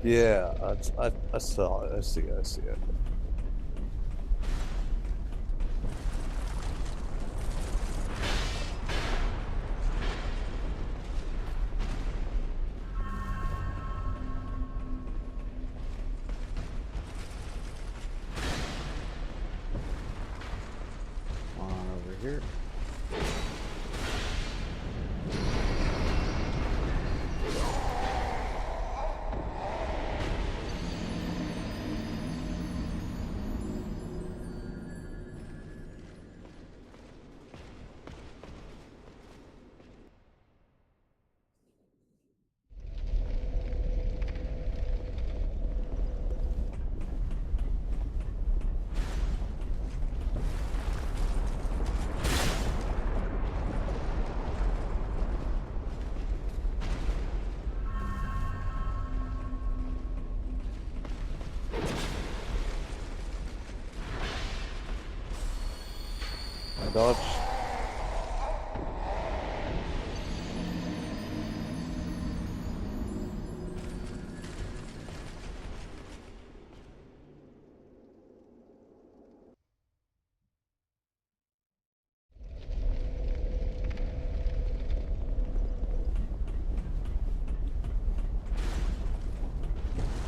Speaker 1: Yeah, I saw it. I see it. I see it. On over here. I dodge.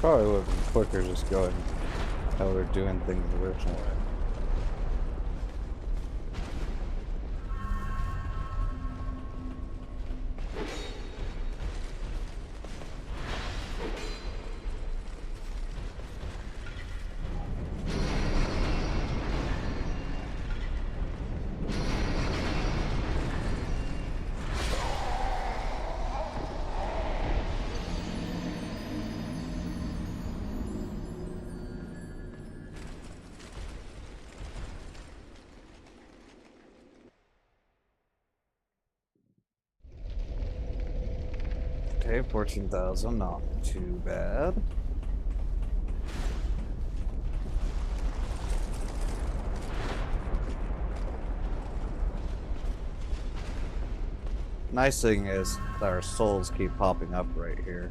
Speaker 1: Probably would have been quicker just going how we were doing things originally. Okay, 14,000, not too bad. Nice thing is that our souls keep popping up right here.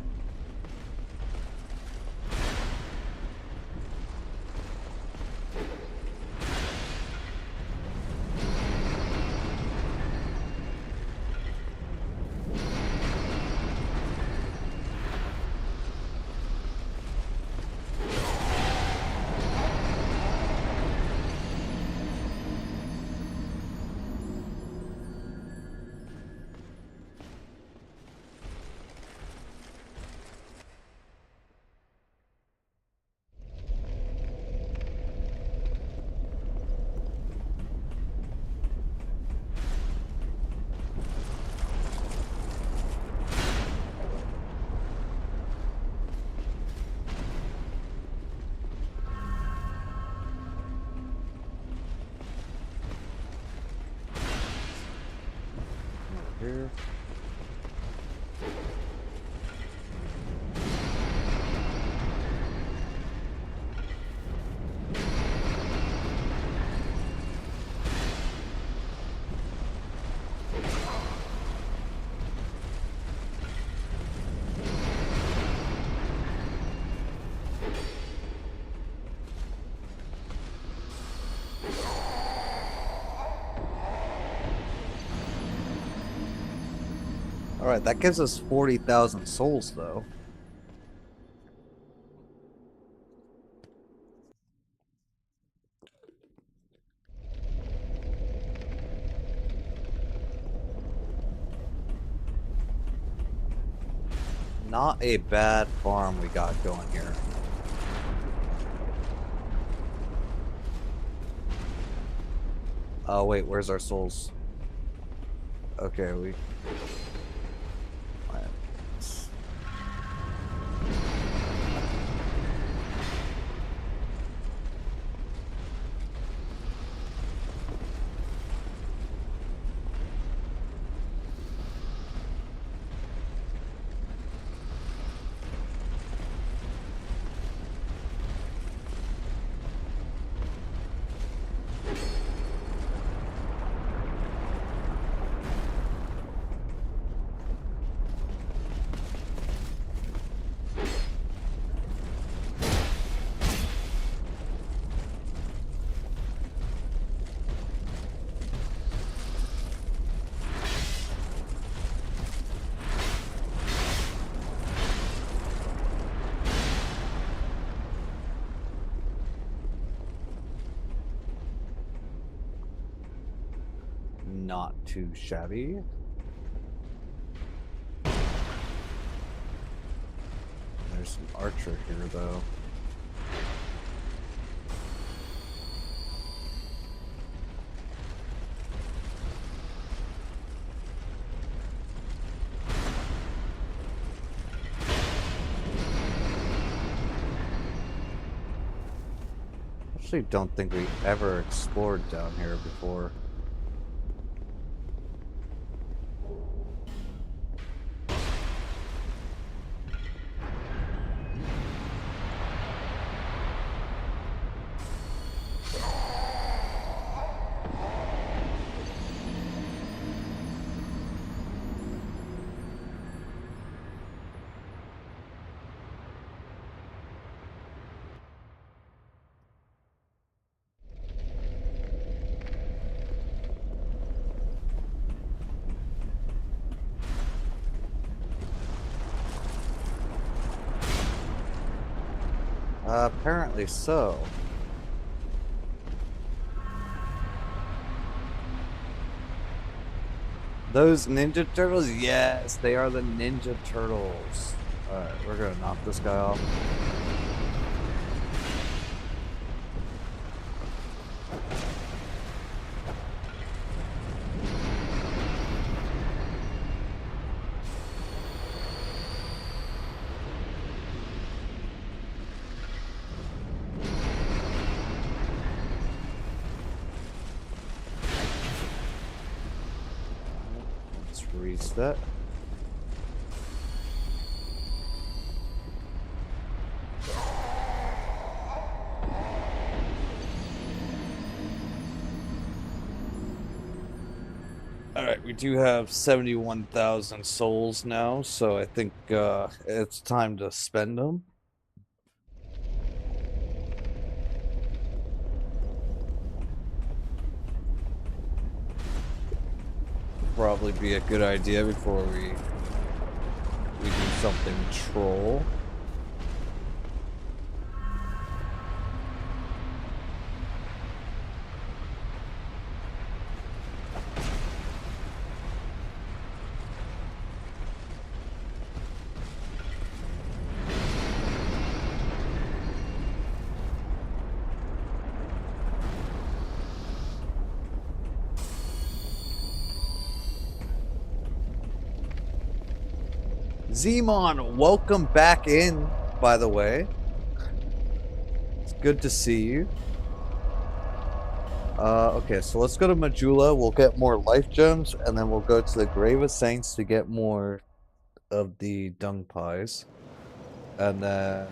Speaker 1: Here. Alright, that gives us 40,000 souls, though. not a bad farm we got going here. Oh wait, where's our souls? Okay, we... Not too shabby. There's an archer here, though. Actually, don't think we ever explored down here before. Apparently so. Those Ninja Turtles? Yes, they are the Ninja Turtles. Alright, we're gonna knock this guy off. That. Alright, we do have 71,000 souls now, so I think it's time to spend them. Probably be a good idea before we do something troll. Zemon, welcome back in, by the way. It's good to see you. Okay, so let's go to Majula. We'll get more life gems, and then we'll go to the Grave of Saints to get more of the dung pies. And then...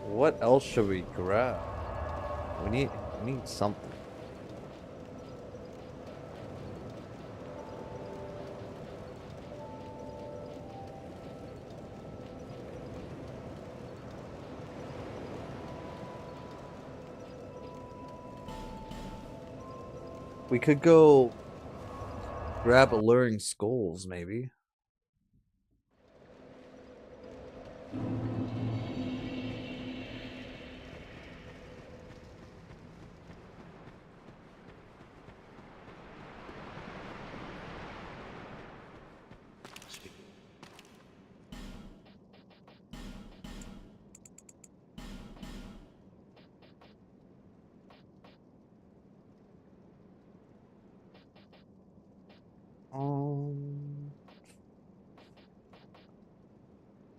Speaker 1: What else should we grab? We need something. We could go grab alluring skulls, maybe.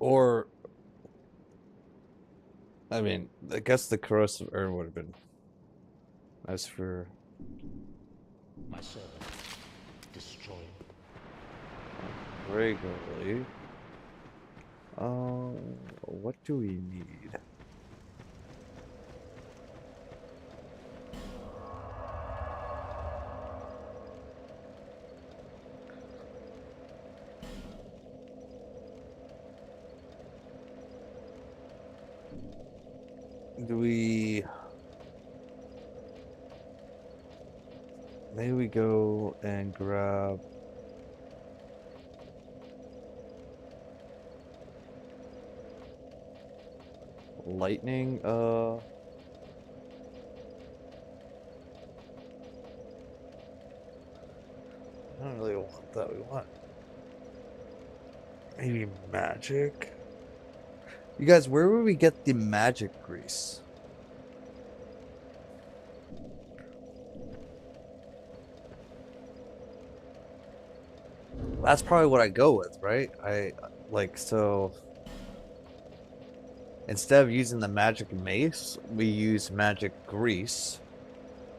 Speaker 1: Or, I mean, I guess the corrosive urn would have been nice for
Speaker 2: My servant destroyed.
Speaker 1: regularly. What do we need? Do we... Maybe we go and grab lightning, I don't really want that. We want maybe magic. You guys, where would we get the magic grease? That's probably what I go with, right? So instead of using the magic mace, we use magic grease,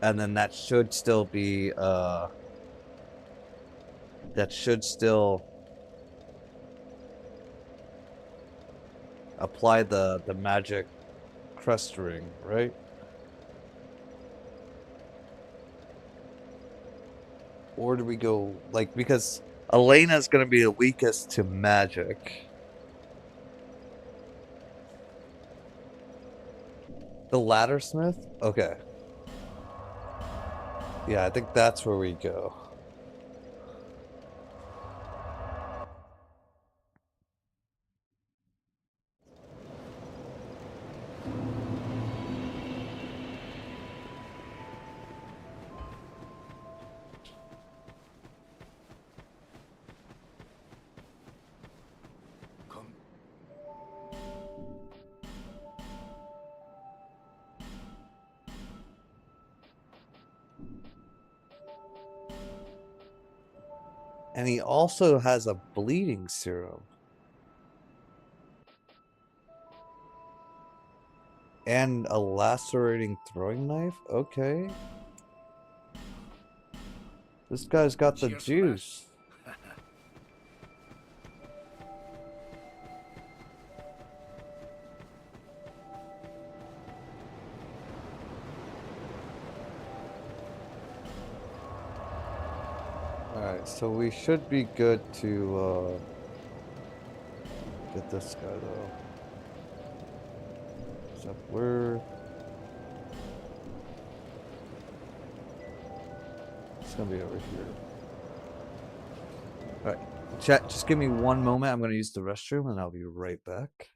Speaker 1: and then that should still be that should still apply the magic crest ring, right? Or do we go like, because Elena's gonna be the weakest to magic. The laddersmith? Okay. Yeah, I think that's where we go.
Speaker 2: Come.
Speaker 1: And he also has a bleeding serum. And a lacerating throwing knife? Okay. This guy's got the
Speaker 2: Cheers for that.
Speaker 1: juice. Alright, so we should be good to get this guy though. Except we're... It's gonna be over here. Alright, chat, just give me one moment. I'm gonna use the restroom and I'll be right back.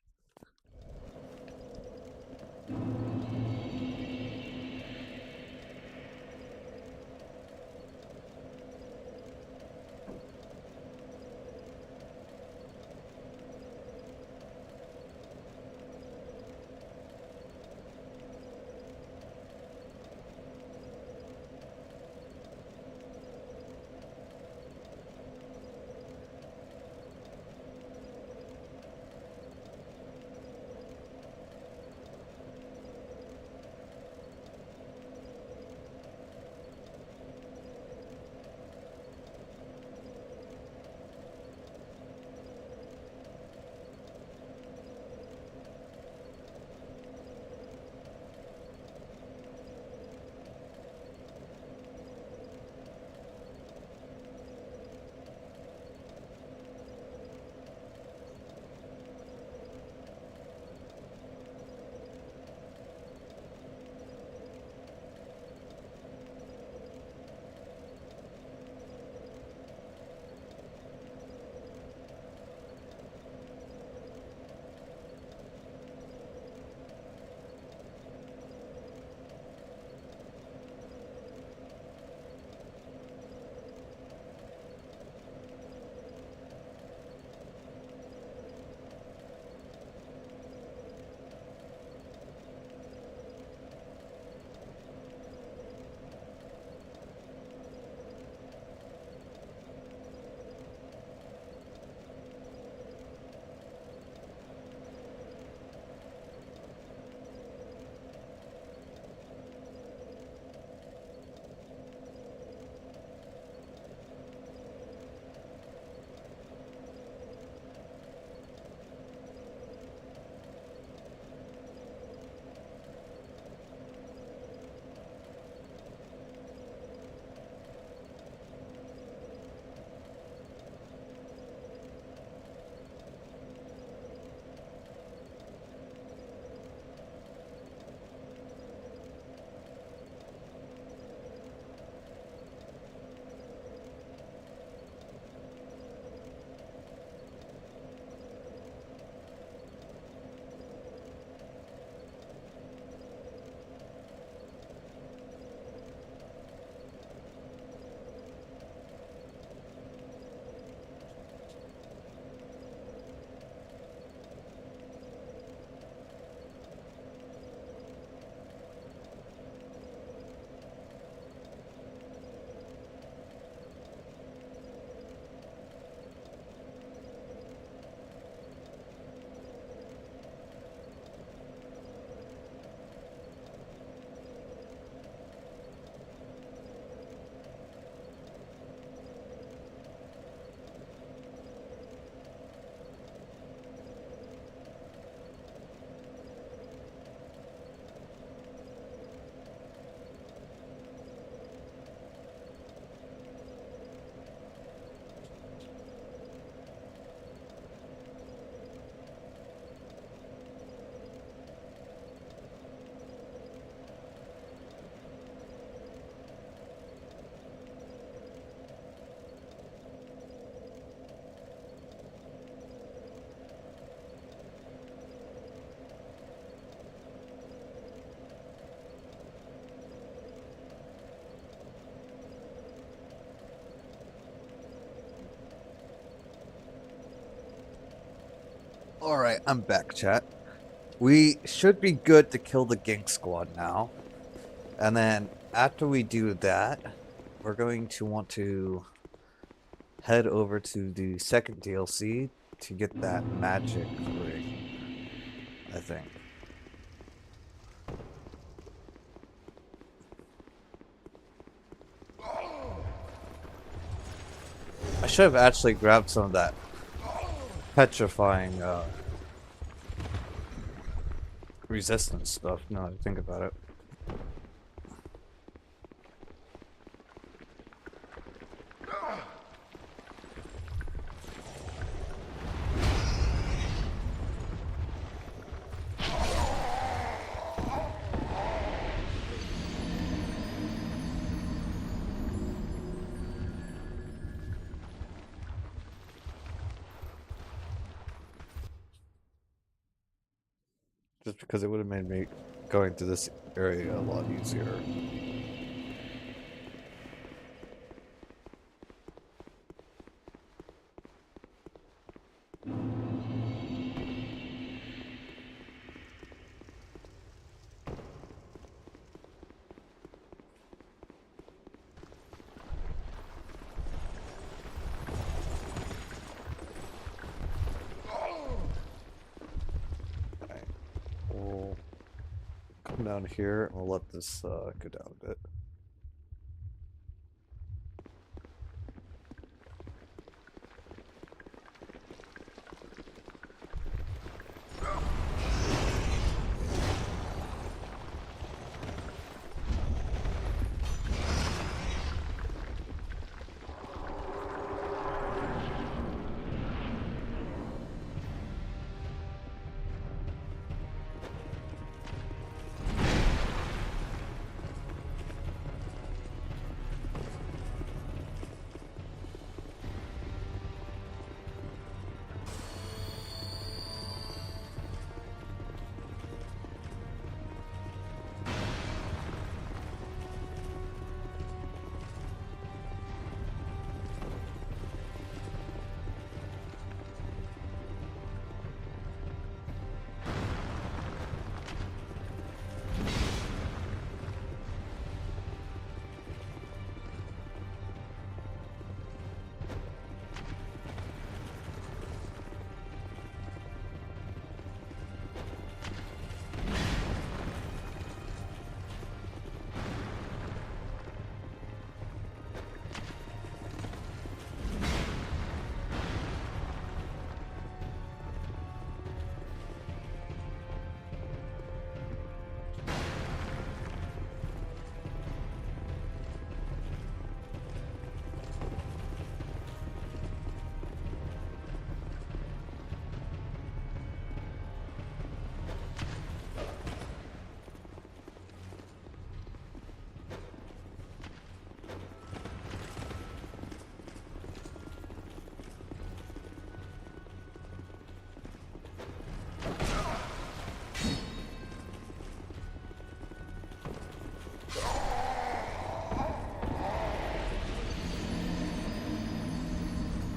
Speaker 1: Alright, I'm back, chat. We should be good to kill the Gink Squad now. And then after we do that, we're going to want to head over to the second DLC to get that magic ring, I think. I should have actually grabbed some of that petrifying resistance stuff now that I think about it. Just because it would have made me going to this area a lot easier. We'll come down here and we'll let this go down a bit.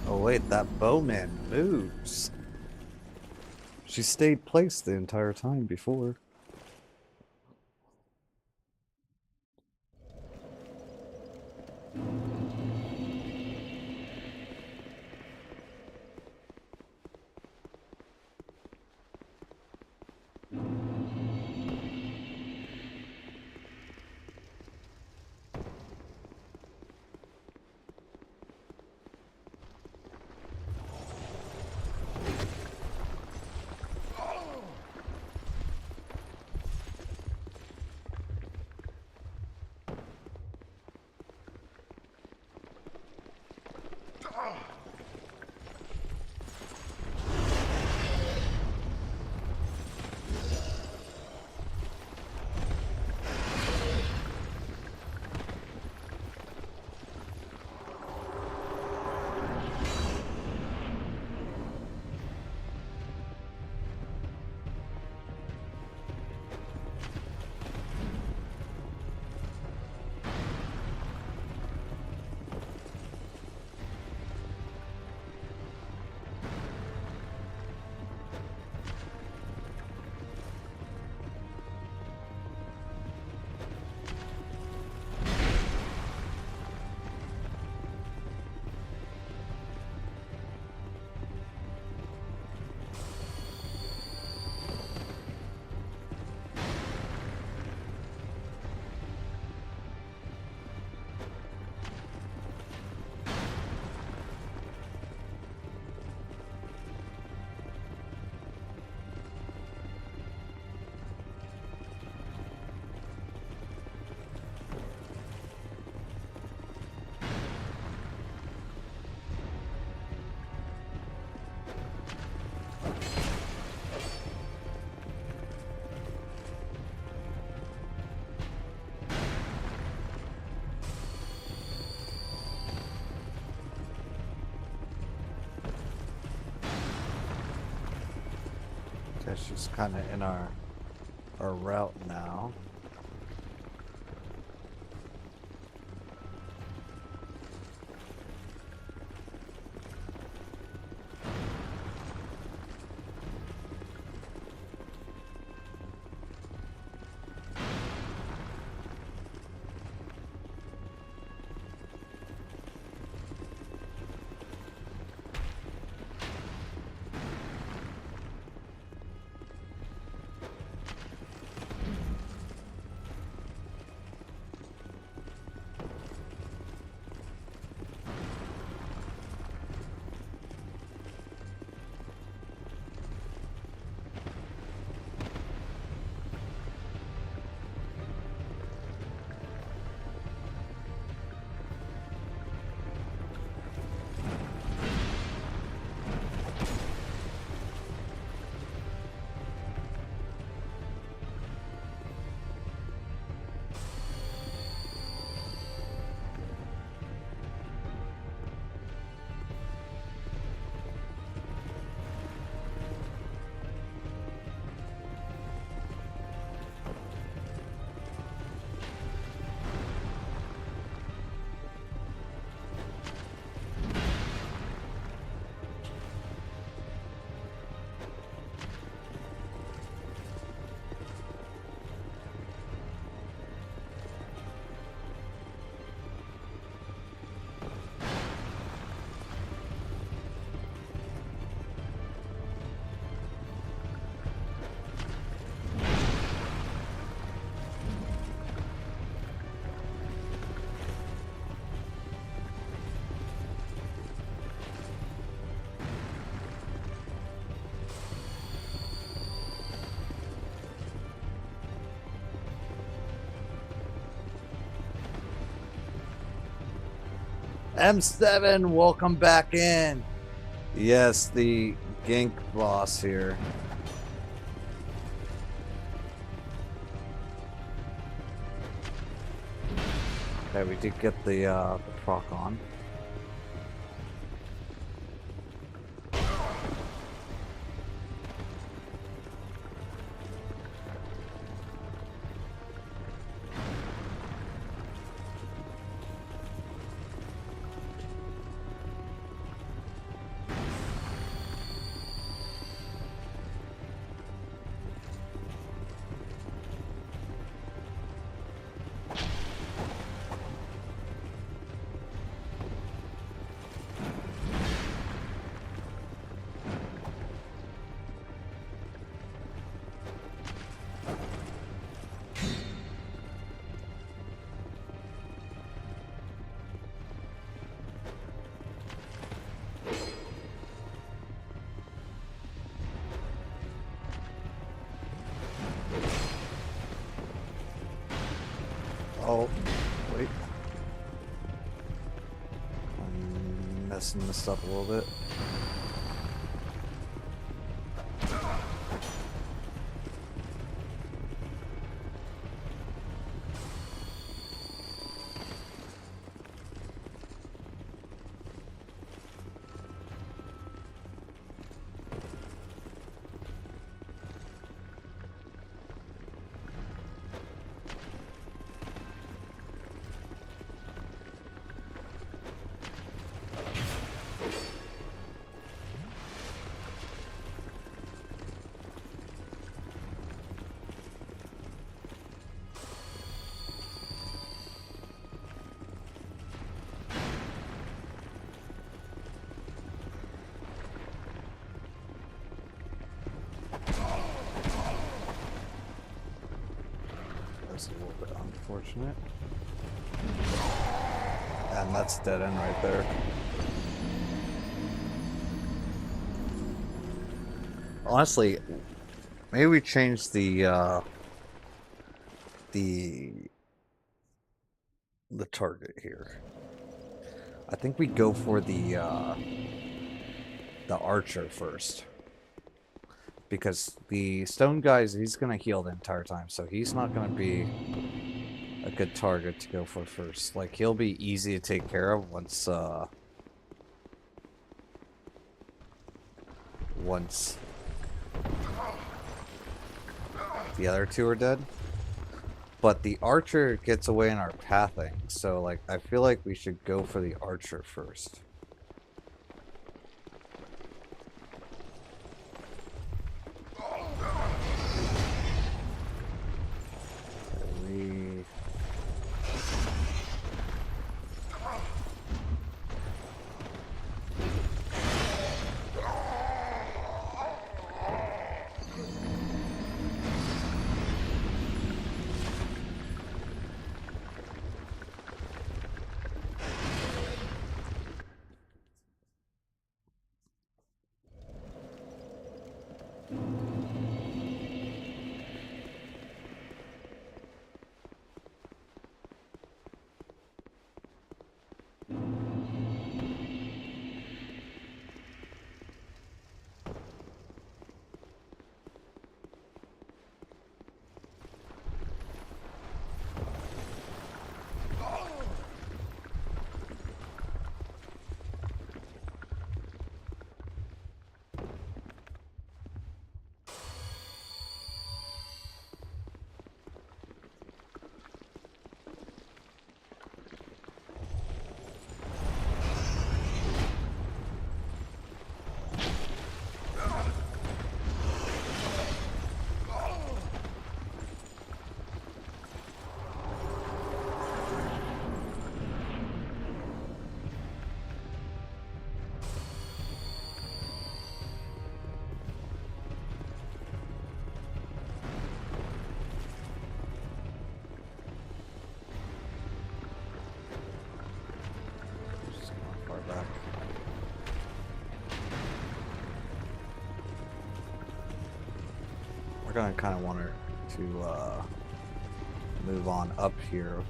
Speaker 1: Oh wait, that bowman moves. She stayed placed the entire time before. she's kind of in our route now. M7, welcome back in. Yes, the Gink boss here. Okay, we did get the proc on. Oh, wait. I'm messing this up a little bit. That's a little bit unfortunate. And that's dead end right there. Honestly, maybe we change the target here. I think we go for the archer first. Because the stone guys, he's gonna heal the entire time, so he's not gonna be a good target to go for first. Like, he'll be easy to take care of once the other two are dead. But the archer gets away in our pathing, so like I feel like we should go for the archer first. We just going far back. We're gonna kind of want her to move on up here.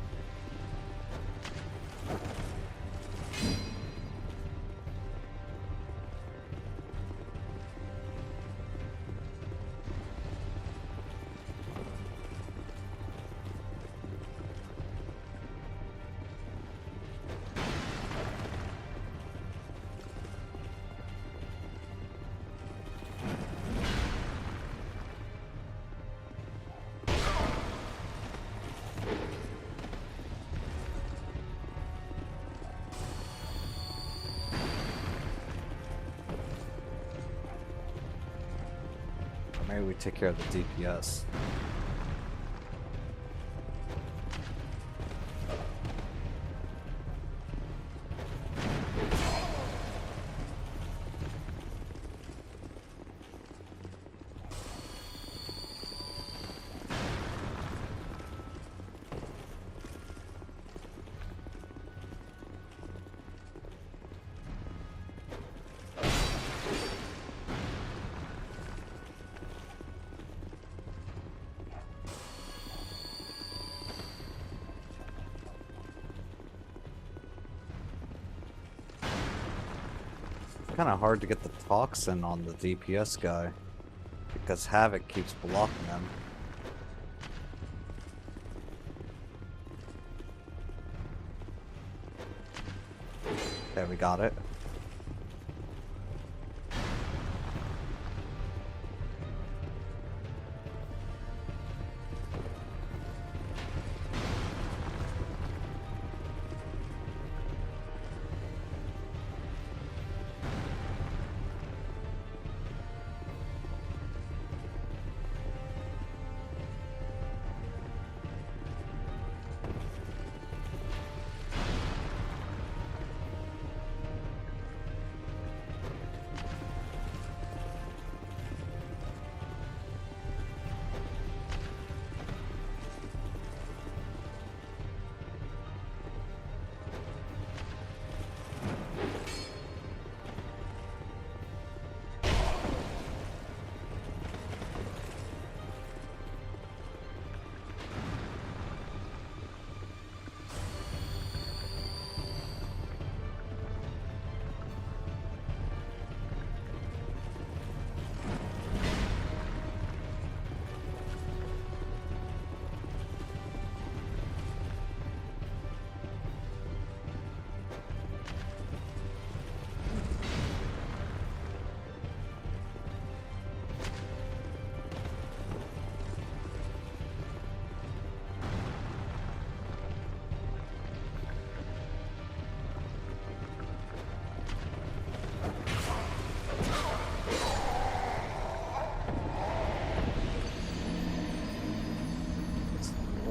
Speaker 1: Maybe we take care of the DPS. Kind of hard to get the toxin on the DPS guy because Havoc keeps blocking them. There, we got it.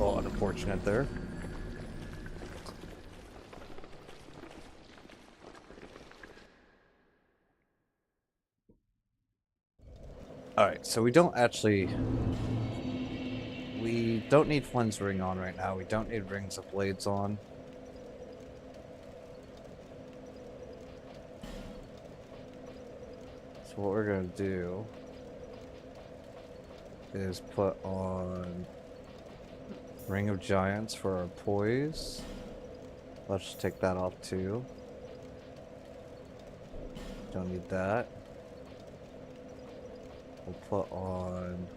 Speaker 1: little unfortunate there. Alright, so we don't need Flynn's ring on right now. We don't need Rings of Blades on. So what we're gonna do is put on Ring of Giants for our poise. Let's just take that off too. Don't need that. We'll put on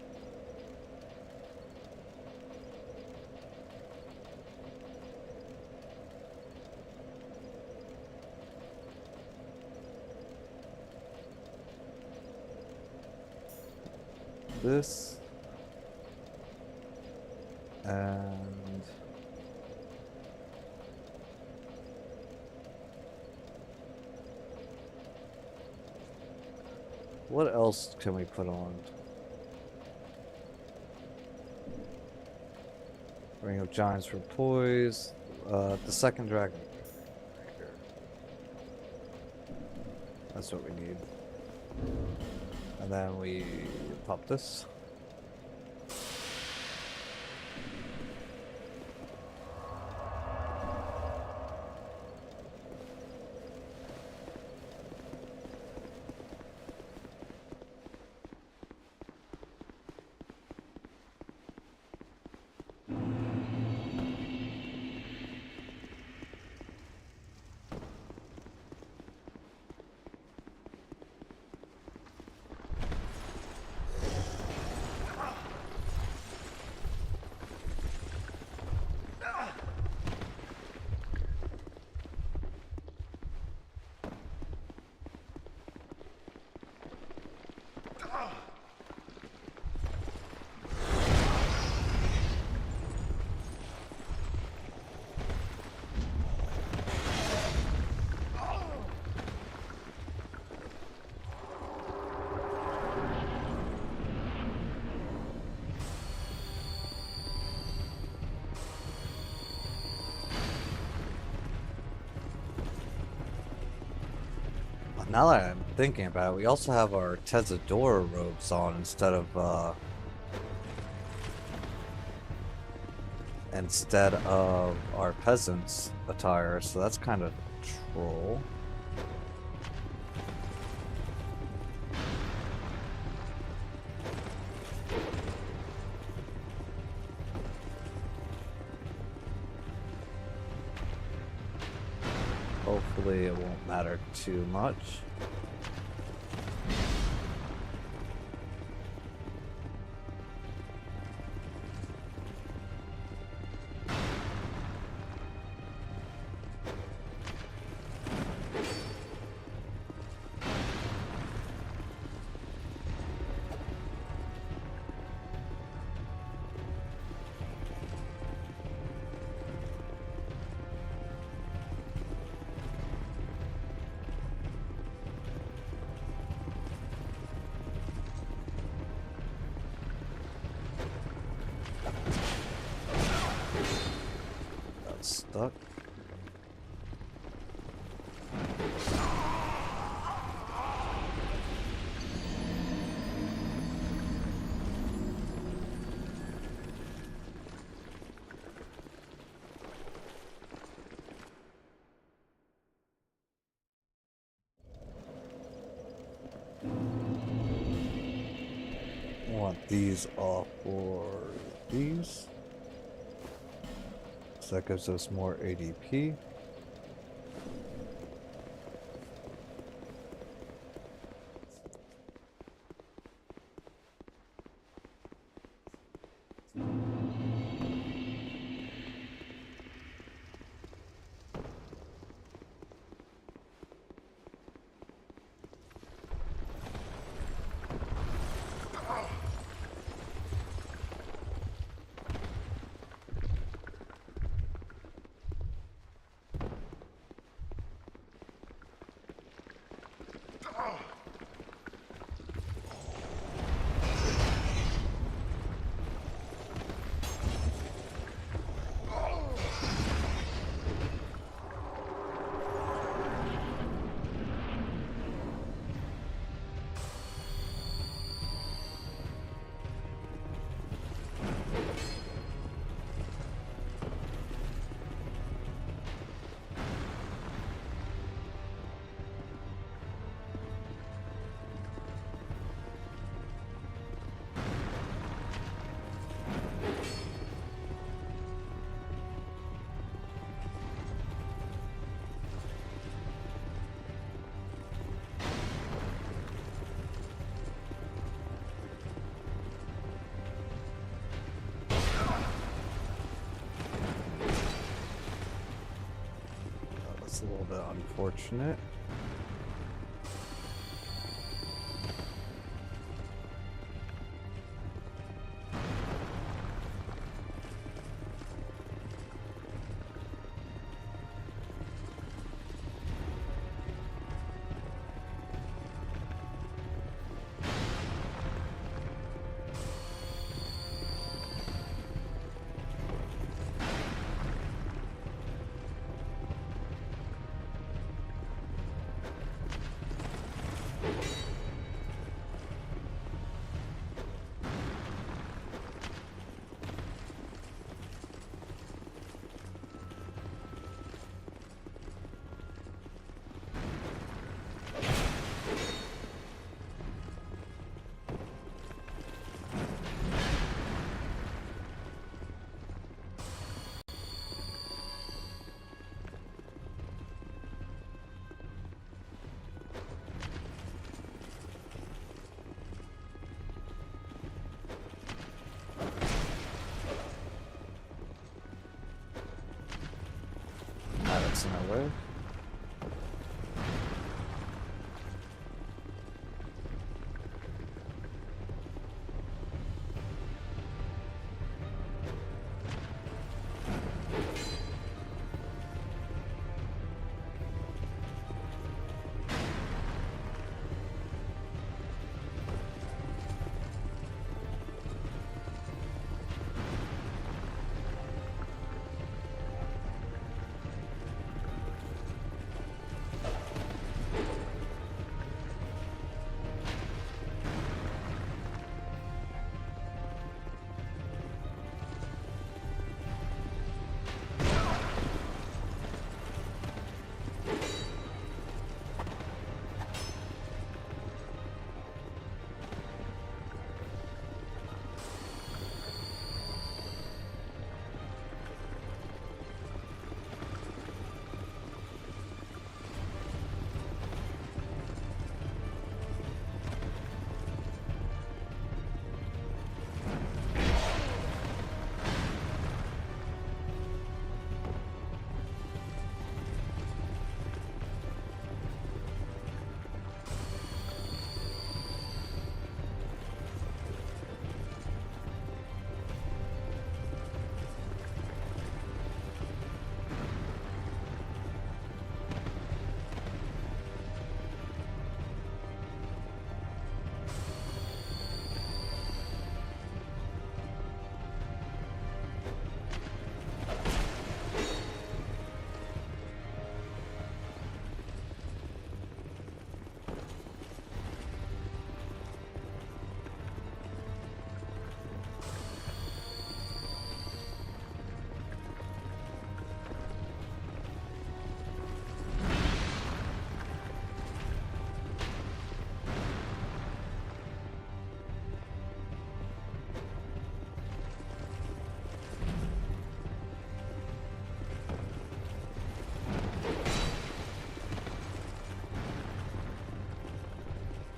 Speaker 1: this and what else can we put on? Ring of Giants for poise. The second dragon. Right here. That's what we need. And then we pop this. Now that I'm thinking about it, we also have our Tezadora robes on instead of our peasants' attire, so that's kind of troll. Hopefully it won't matter too much. Stuck. I want these off for these. So that gives us more ADP. That's a little bit unfortunate. That's in our way.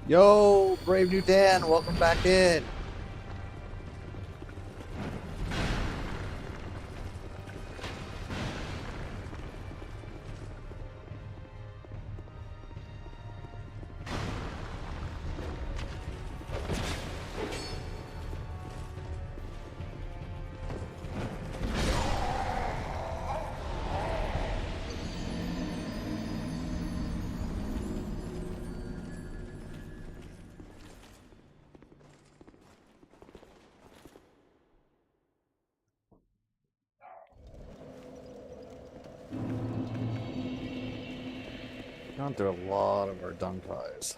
Speaker 1: Yo, Brave New Dan, welcome back in. Gone through a lot of our dung pies.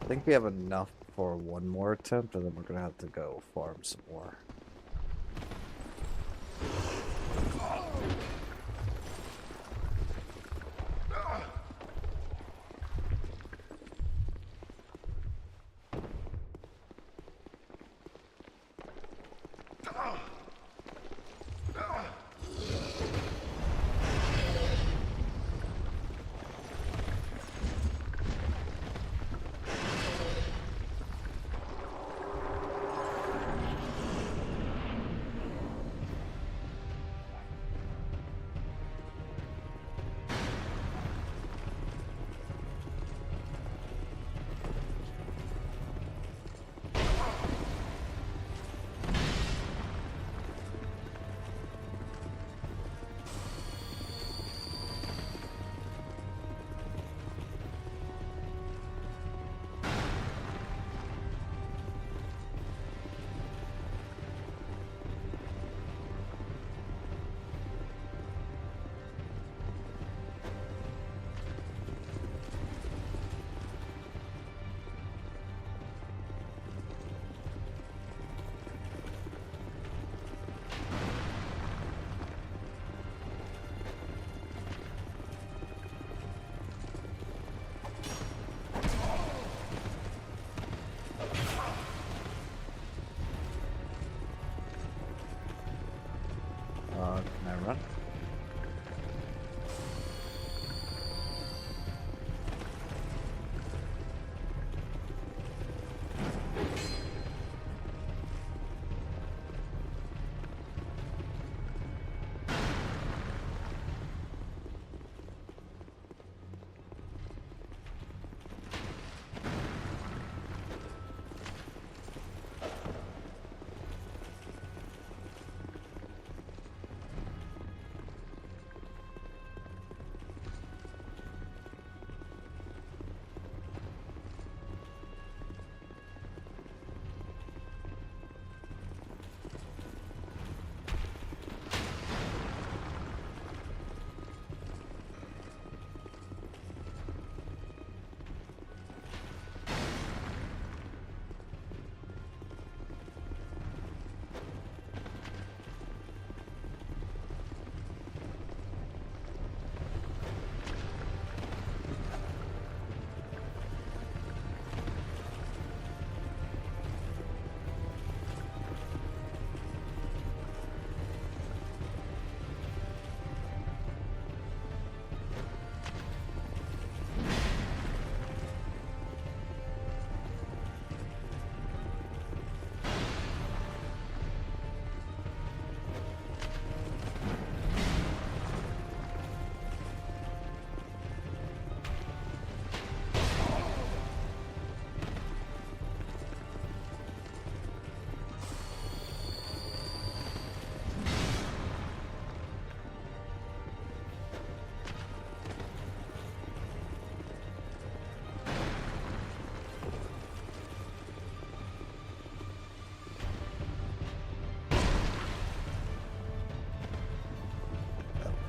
Speaker 1: I think we have enough for one more attempt, and then we're gonna have to go farm some more.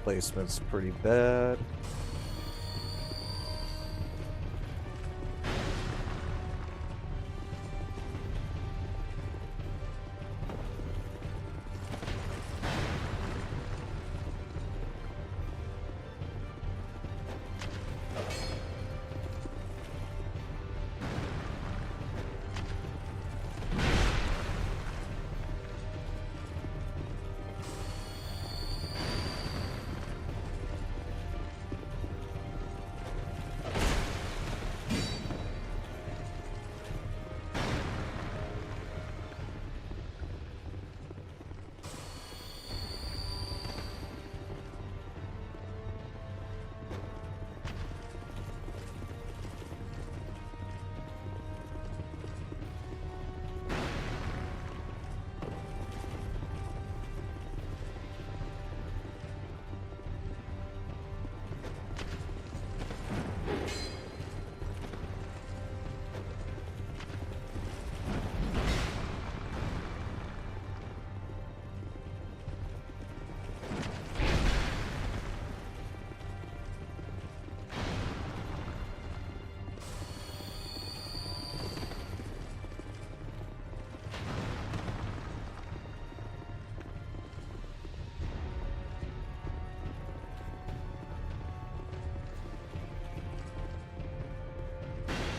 Speaker 1: Placement's pretty bad.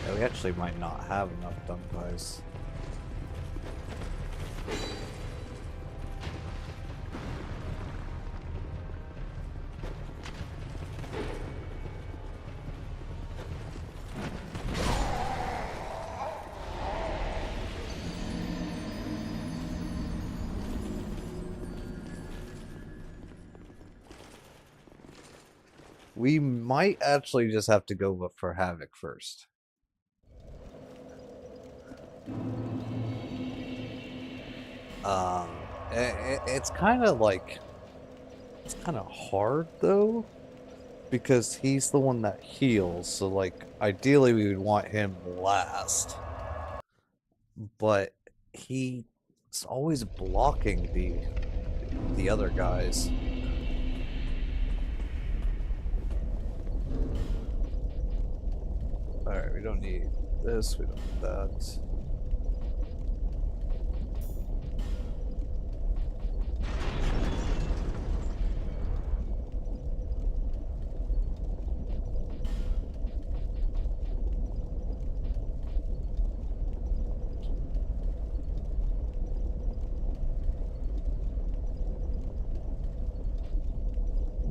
Speaker 1: Yeah, we actually might not have enough Dunpais. We might actually just have to go for Havoc first. It's kind of like, it's kind of hard though, because he's the one that heals. So like, ideally we would want him last, but he's always blocking the other guys. Alright, we don't need this, we don't need that.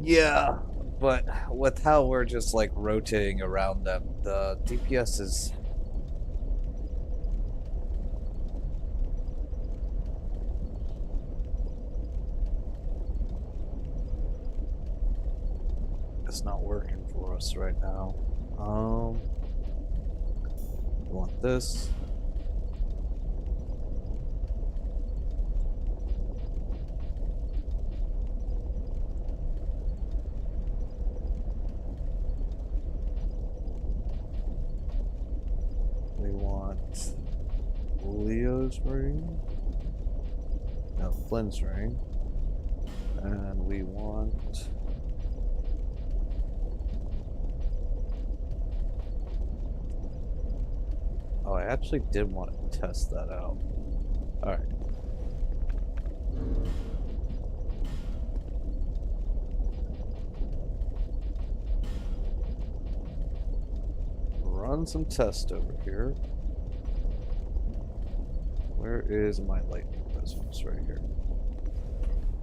Speaker 1: Yeah, but with how we're just like rotating around them, the DPS is... it's not working for us right now. We want this. We want Leo's ring. No, Flynn's ring. And we want... oh, I actually did want to test that out. Alright. Run some tests over here. Where is my lightning prisms? Right here.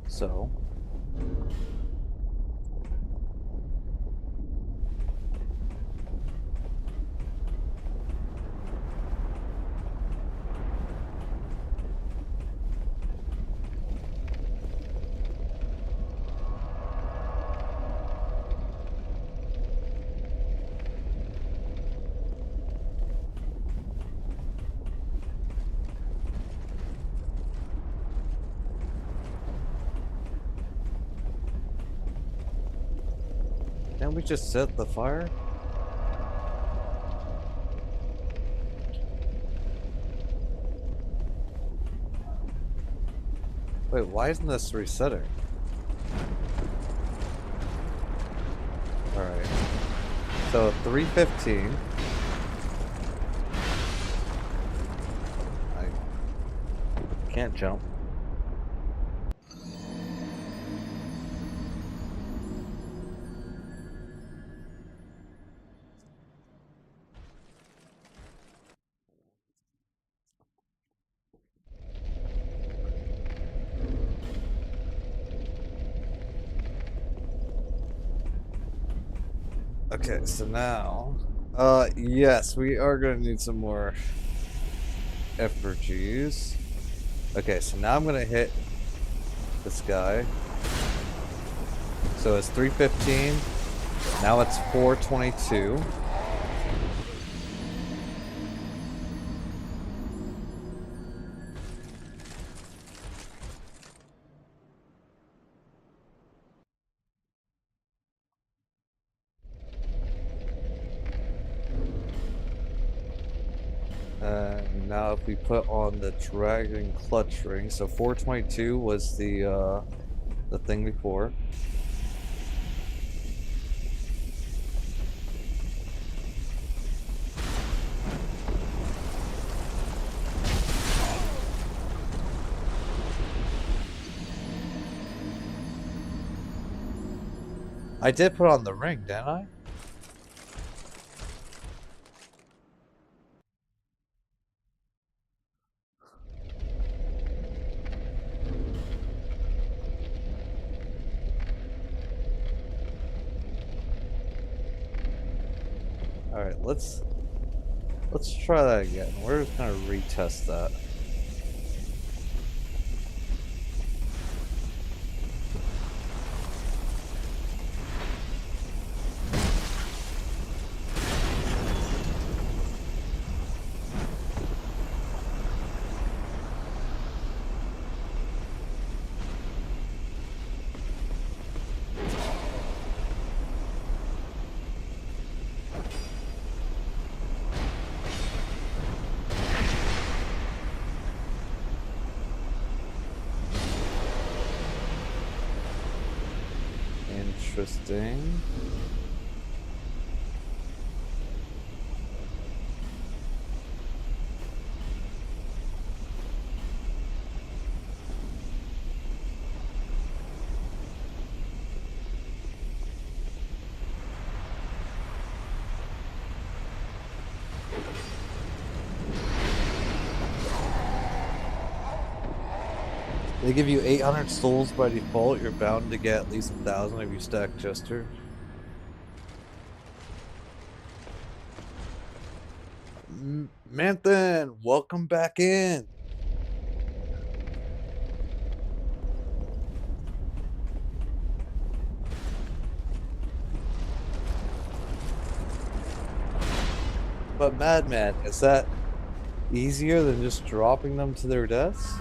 Speaker 1: So... can't we just set the fire? Wait, why isn't this resetting? So 315. I can't jump. Okay, so now, yes, we are gonna need some more effigies. Okay, so now I'm gonna hit this guy. So it's 315. Now it's 422. And now if we put on the dragon clutch ring, so 422 was the thing before. I did put on the ring, didn't I? Alright, let's try that again. We're just gonna retest that. Interesting. They give you 800 souls by default. You're bound to get at least 1,000 if you stack Jester. Manthan, welcome back in. But Madman, is that easier than just dropping them to their deaths?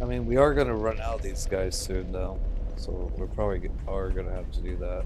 Speaker 1: I mean, we are gonna run out of these guys soon, though, so we're probably are gonna have to do that.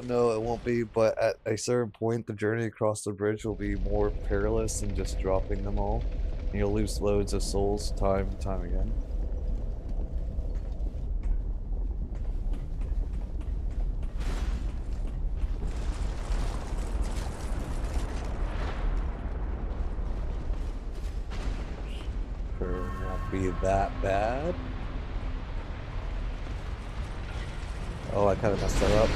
Speaker 1: No, it won't be, but at a certain point, the journey across the bridge will be more perilous than just dropping them all. And you'll lose loads of souls time and time again. be that bad. Oh, I kind of messed that up.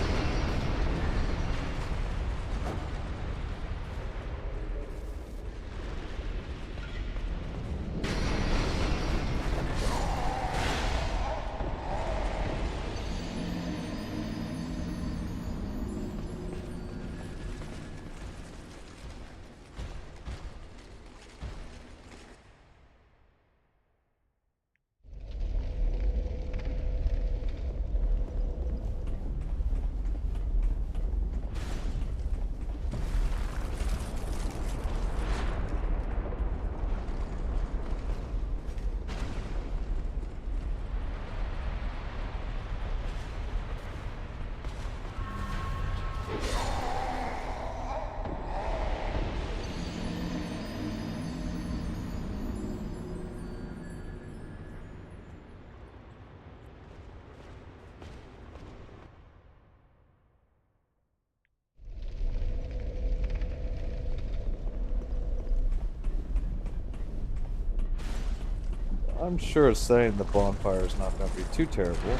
Speaker 1: I'm sure setting the bonfire is not going to be too terrible.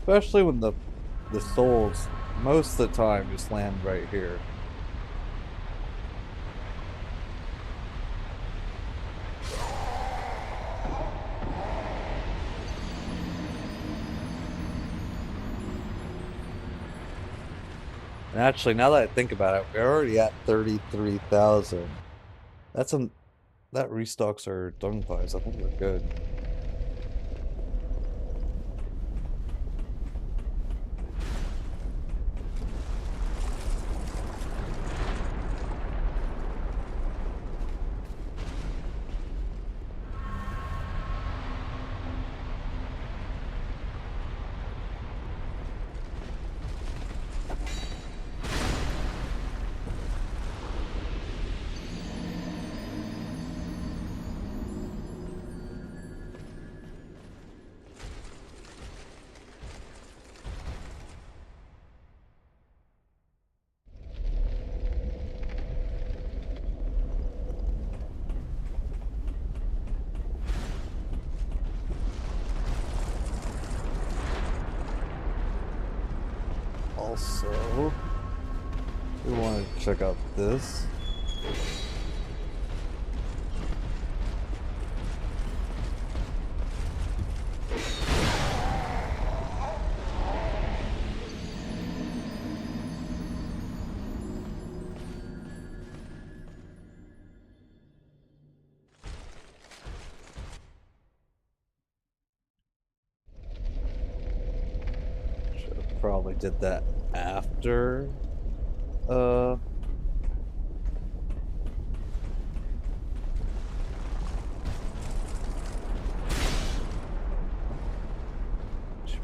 Speaker 1: Especially when the souls most of the time just land right here. And actually, now that I think about it, we're already at 33,000. That restocks our dung pies. I think we're good. Also, we want to check out this. Should've probably did that after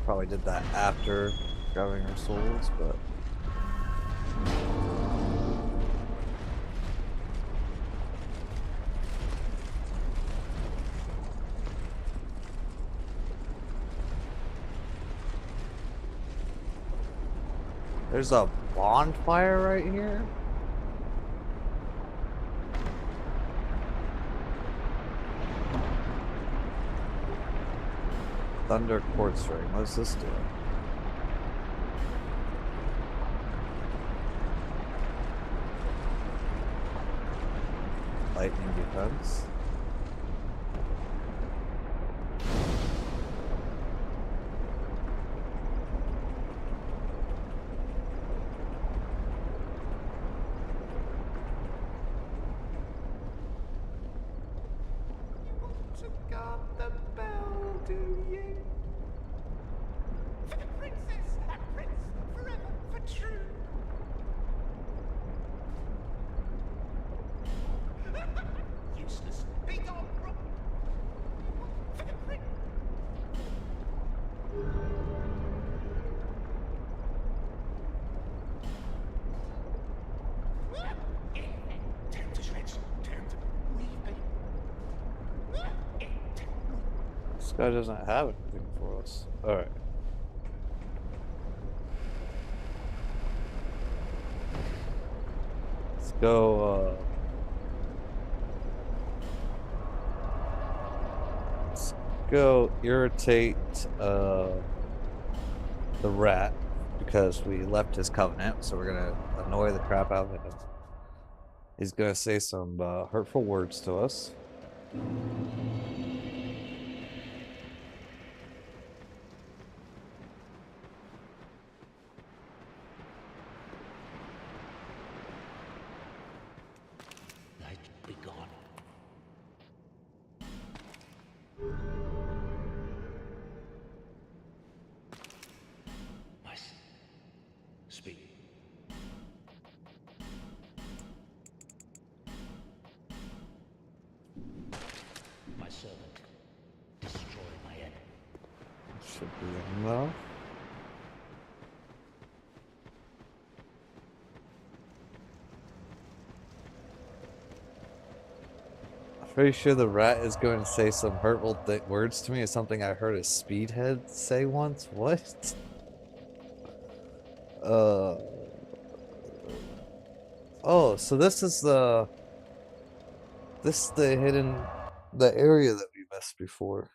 Speaker 1: probably did that after grabbing our souls, but there's a bonfire right here? Thunder Quartz Ring. What's this doing? Lightning defense. This guy doesn't have anything for us. Alright. Let's go, let's go irritate, the rat, because we left his covenant, so we're gonna annoy the crap out of him. He's gonna say some, hurtful words to us.
Speaker 2: Night be gone. Speak. My servant, destroy my enemy.
Speaker 1: Should be in though. I'm pretty sure the rat is going to say some hurtful words to me. It's something I heard a speedhead say once. What? Oh, so this is the hidden area that we missed before.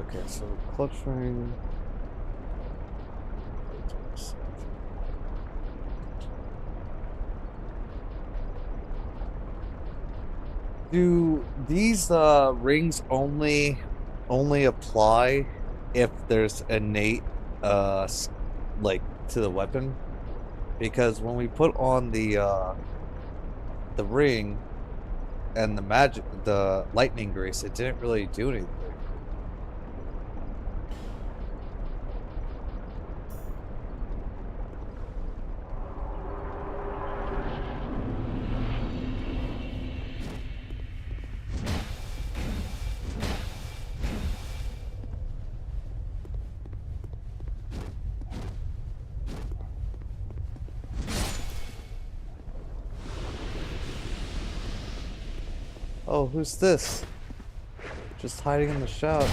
Speaker 1: Okay, so clutch ring. Do these rings only apply if there's innate like to the weapon? Because when we put on the ring and the lightning grace, it didn't really do anything. Oh, who's this? Just hiding in the shadows.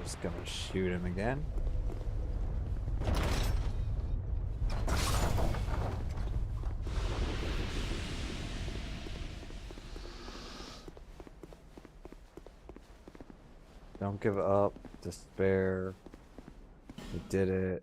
Speaker 1: just gonna shoot him again. Don't give up. Despair. You did it.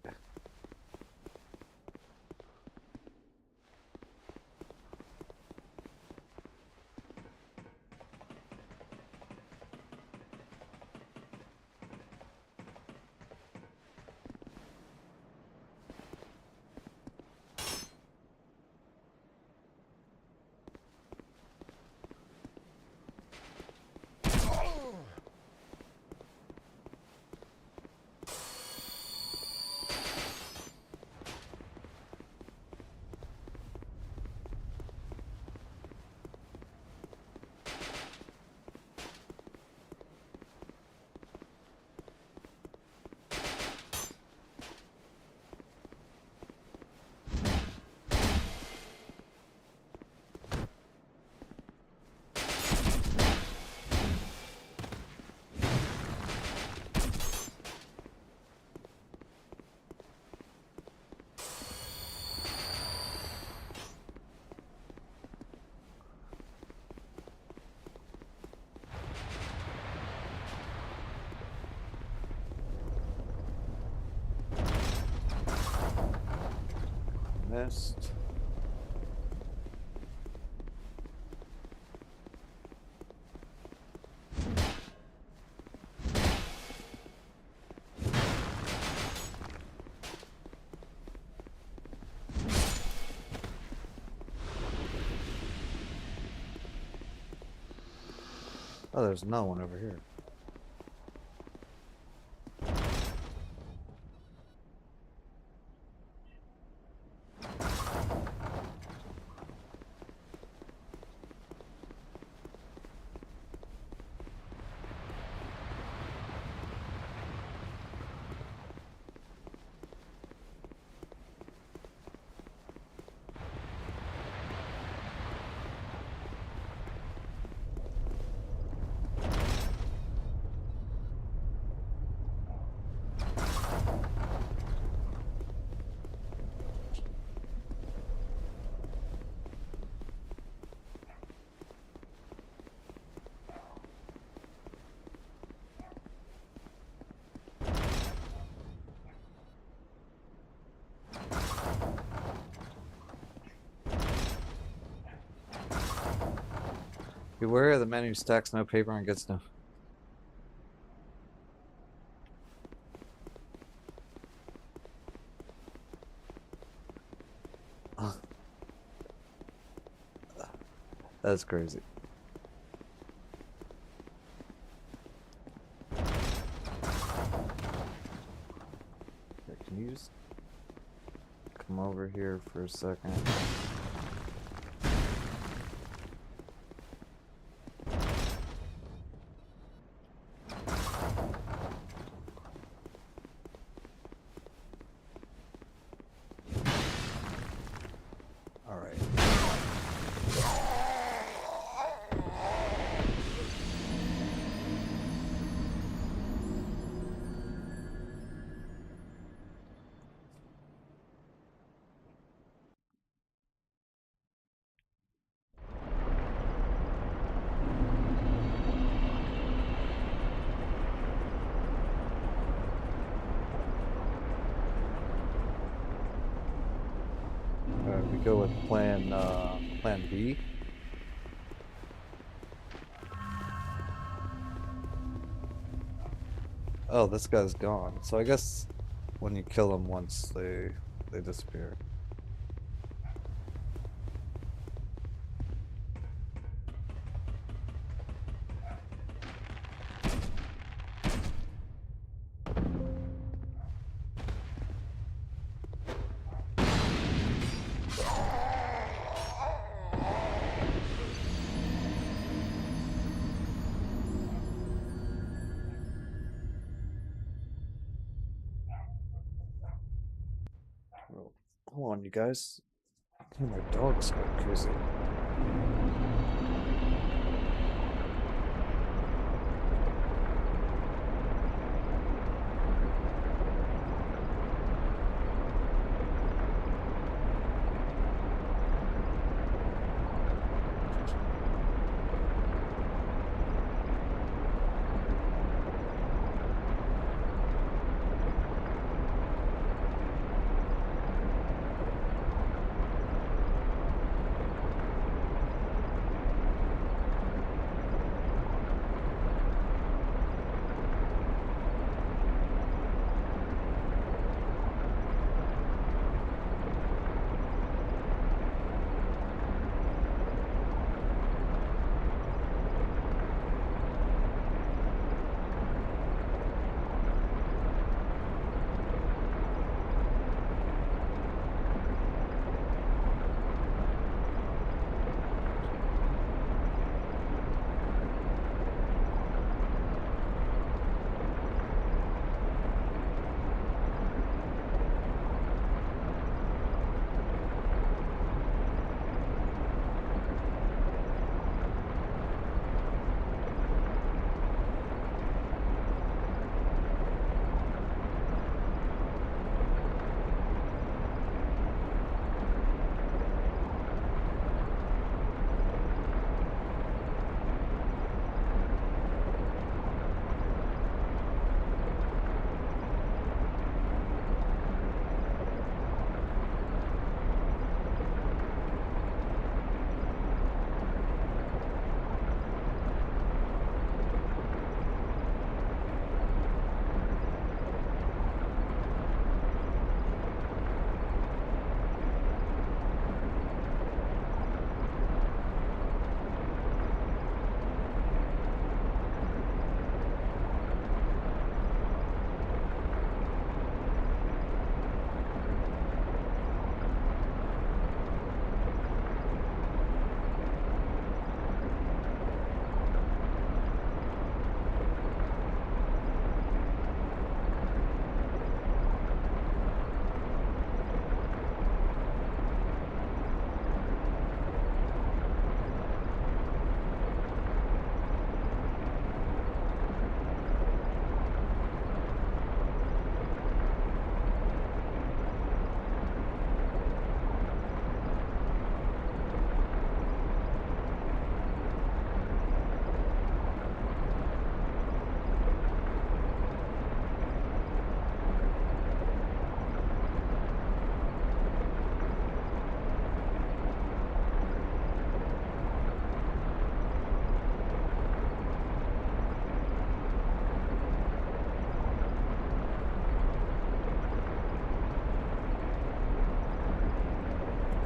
Speaker 1: Missed. Oh, there's another one over here. Beware of the man who stacks no paper and gets no. That's crazy. Okay, can you just come over here for a second? We go with plan B. Oh, this guy's gone. So I guess when you kill them once, they disappear. Well, hold on, you guys. I think my dog's going crazy.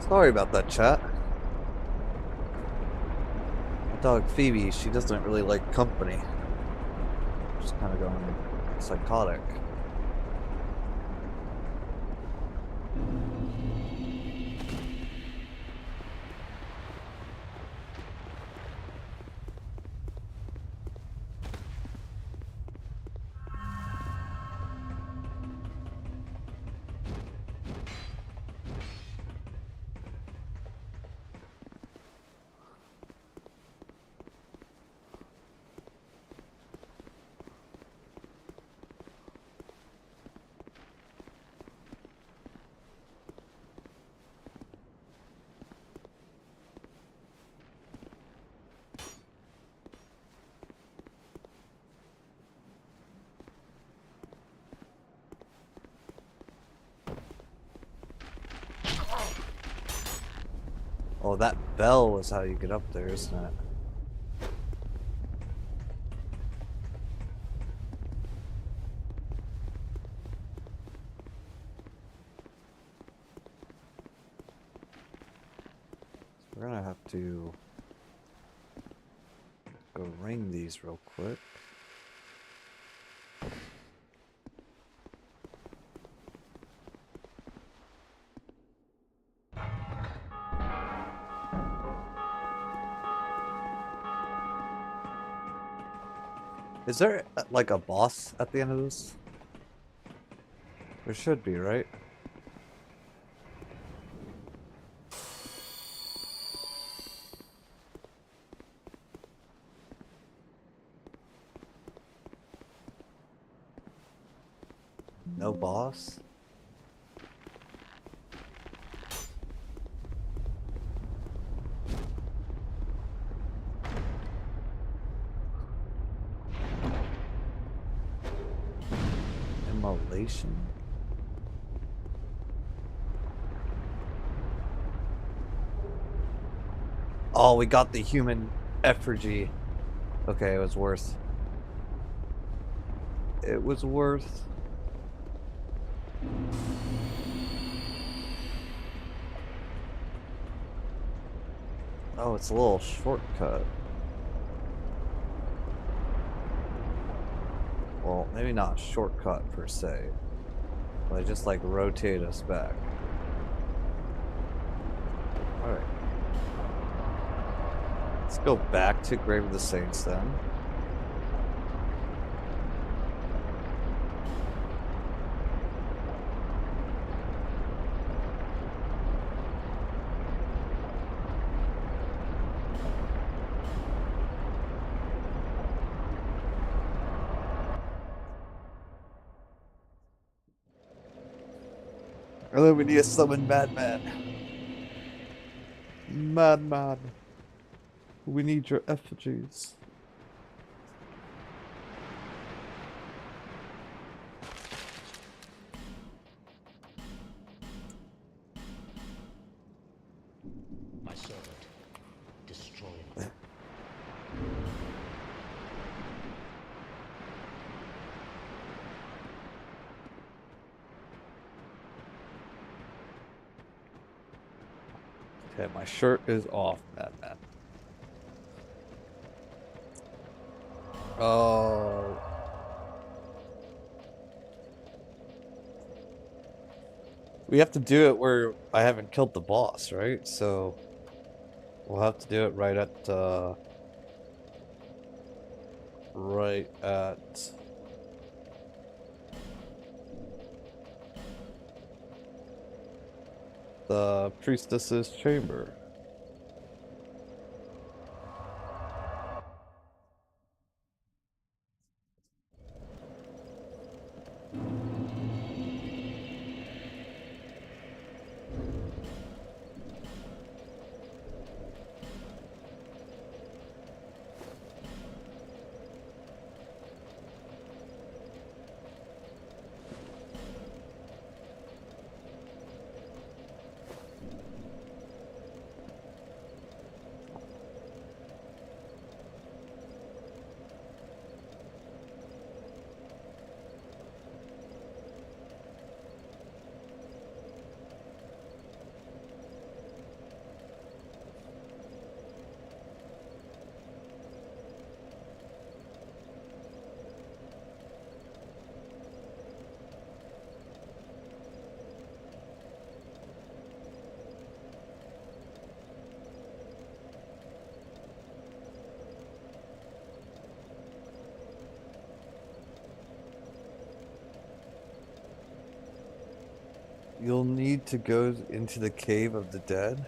Speaker 1: Sorry about that, chat. My dog Phoebe, she doesn't really like company. Just kind of going psychotic. Oh, that bell is how you get up there, isn't it? We're gonna have to go ring these real quick. Is there like a boss at the end of this? There should be, right? No boss? Immolation? Oh, we got the human effigy. Okay, it was worth. It was worth. Oh, it's a little shortcut. Well, maybe not shortcut per se, but I just like rotate us back. Alright. Let's go back to Grave of the Saints then. And then we need to summon Madman. Madman. We need your effigies.
Speaker 2: My servant, destroy them.
Speaker 1: Okay, my shirt is off, Madman. Oh. We have to do it where I haven't killed the boss, right? So we'll have to do it right at the priestess's chamber. You'll need to go into the Cave of the Dead.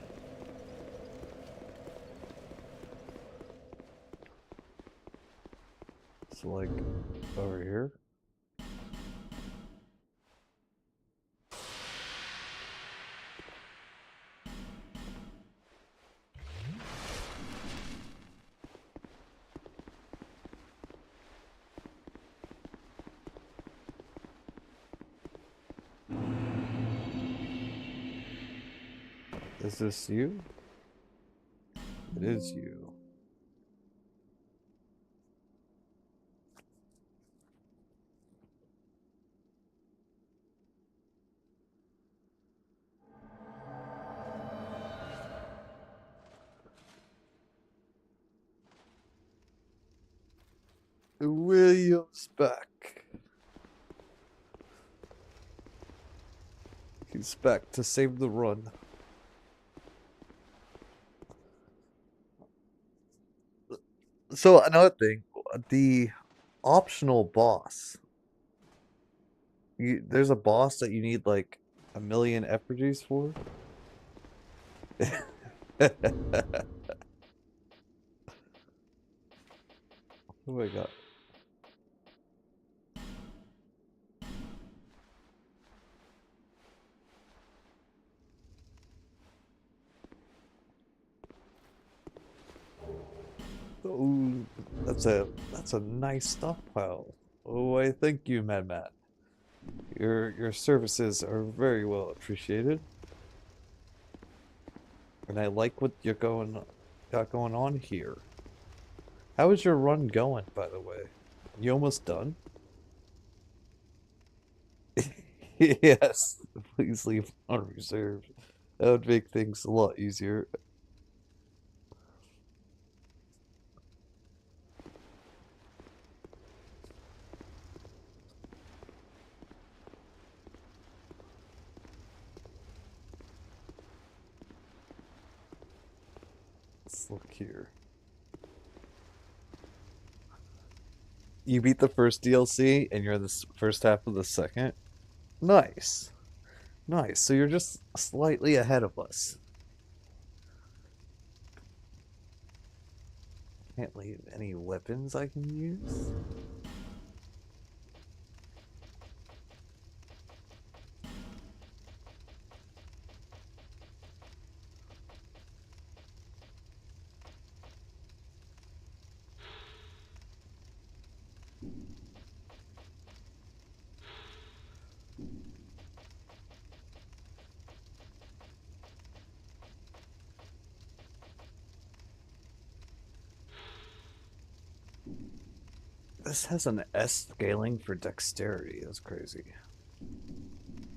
Speaker 1: So, like, over here. Is this you? It is you. William's back. He's back to save the run. So another thing, the optional boss. There's a boss that you need like a million effigies for. Oh my god. Oh, that's a nice stockpile. Oh, I thank you, Mad Matt. Your services are very well appreciated, and I like what got going on here. How is your run going, by the way? You almost done? Yes, please leave on reserve. That would make things a lot easier. Let's look here. You beat the first DLC and you're in the first half of the second? Nice. Nice. So you're just slightly ahead of us. Can't leave any weapons I can use? This has an S scaling for dexterity. That's crazy.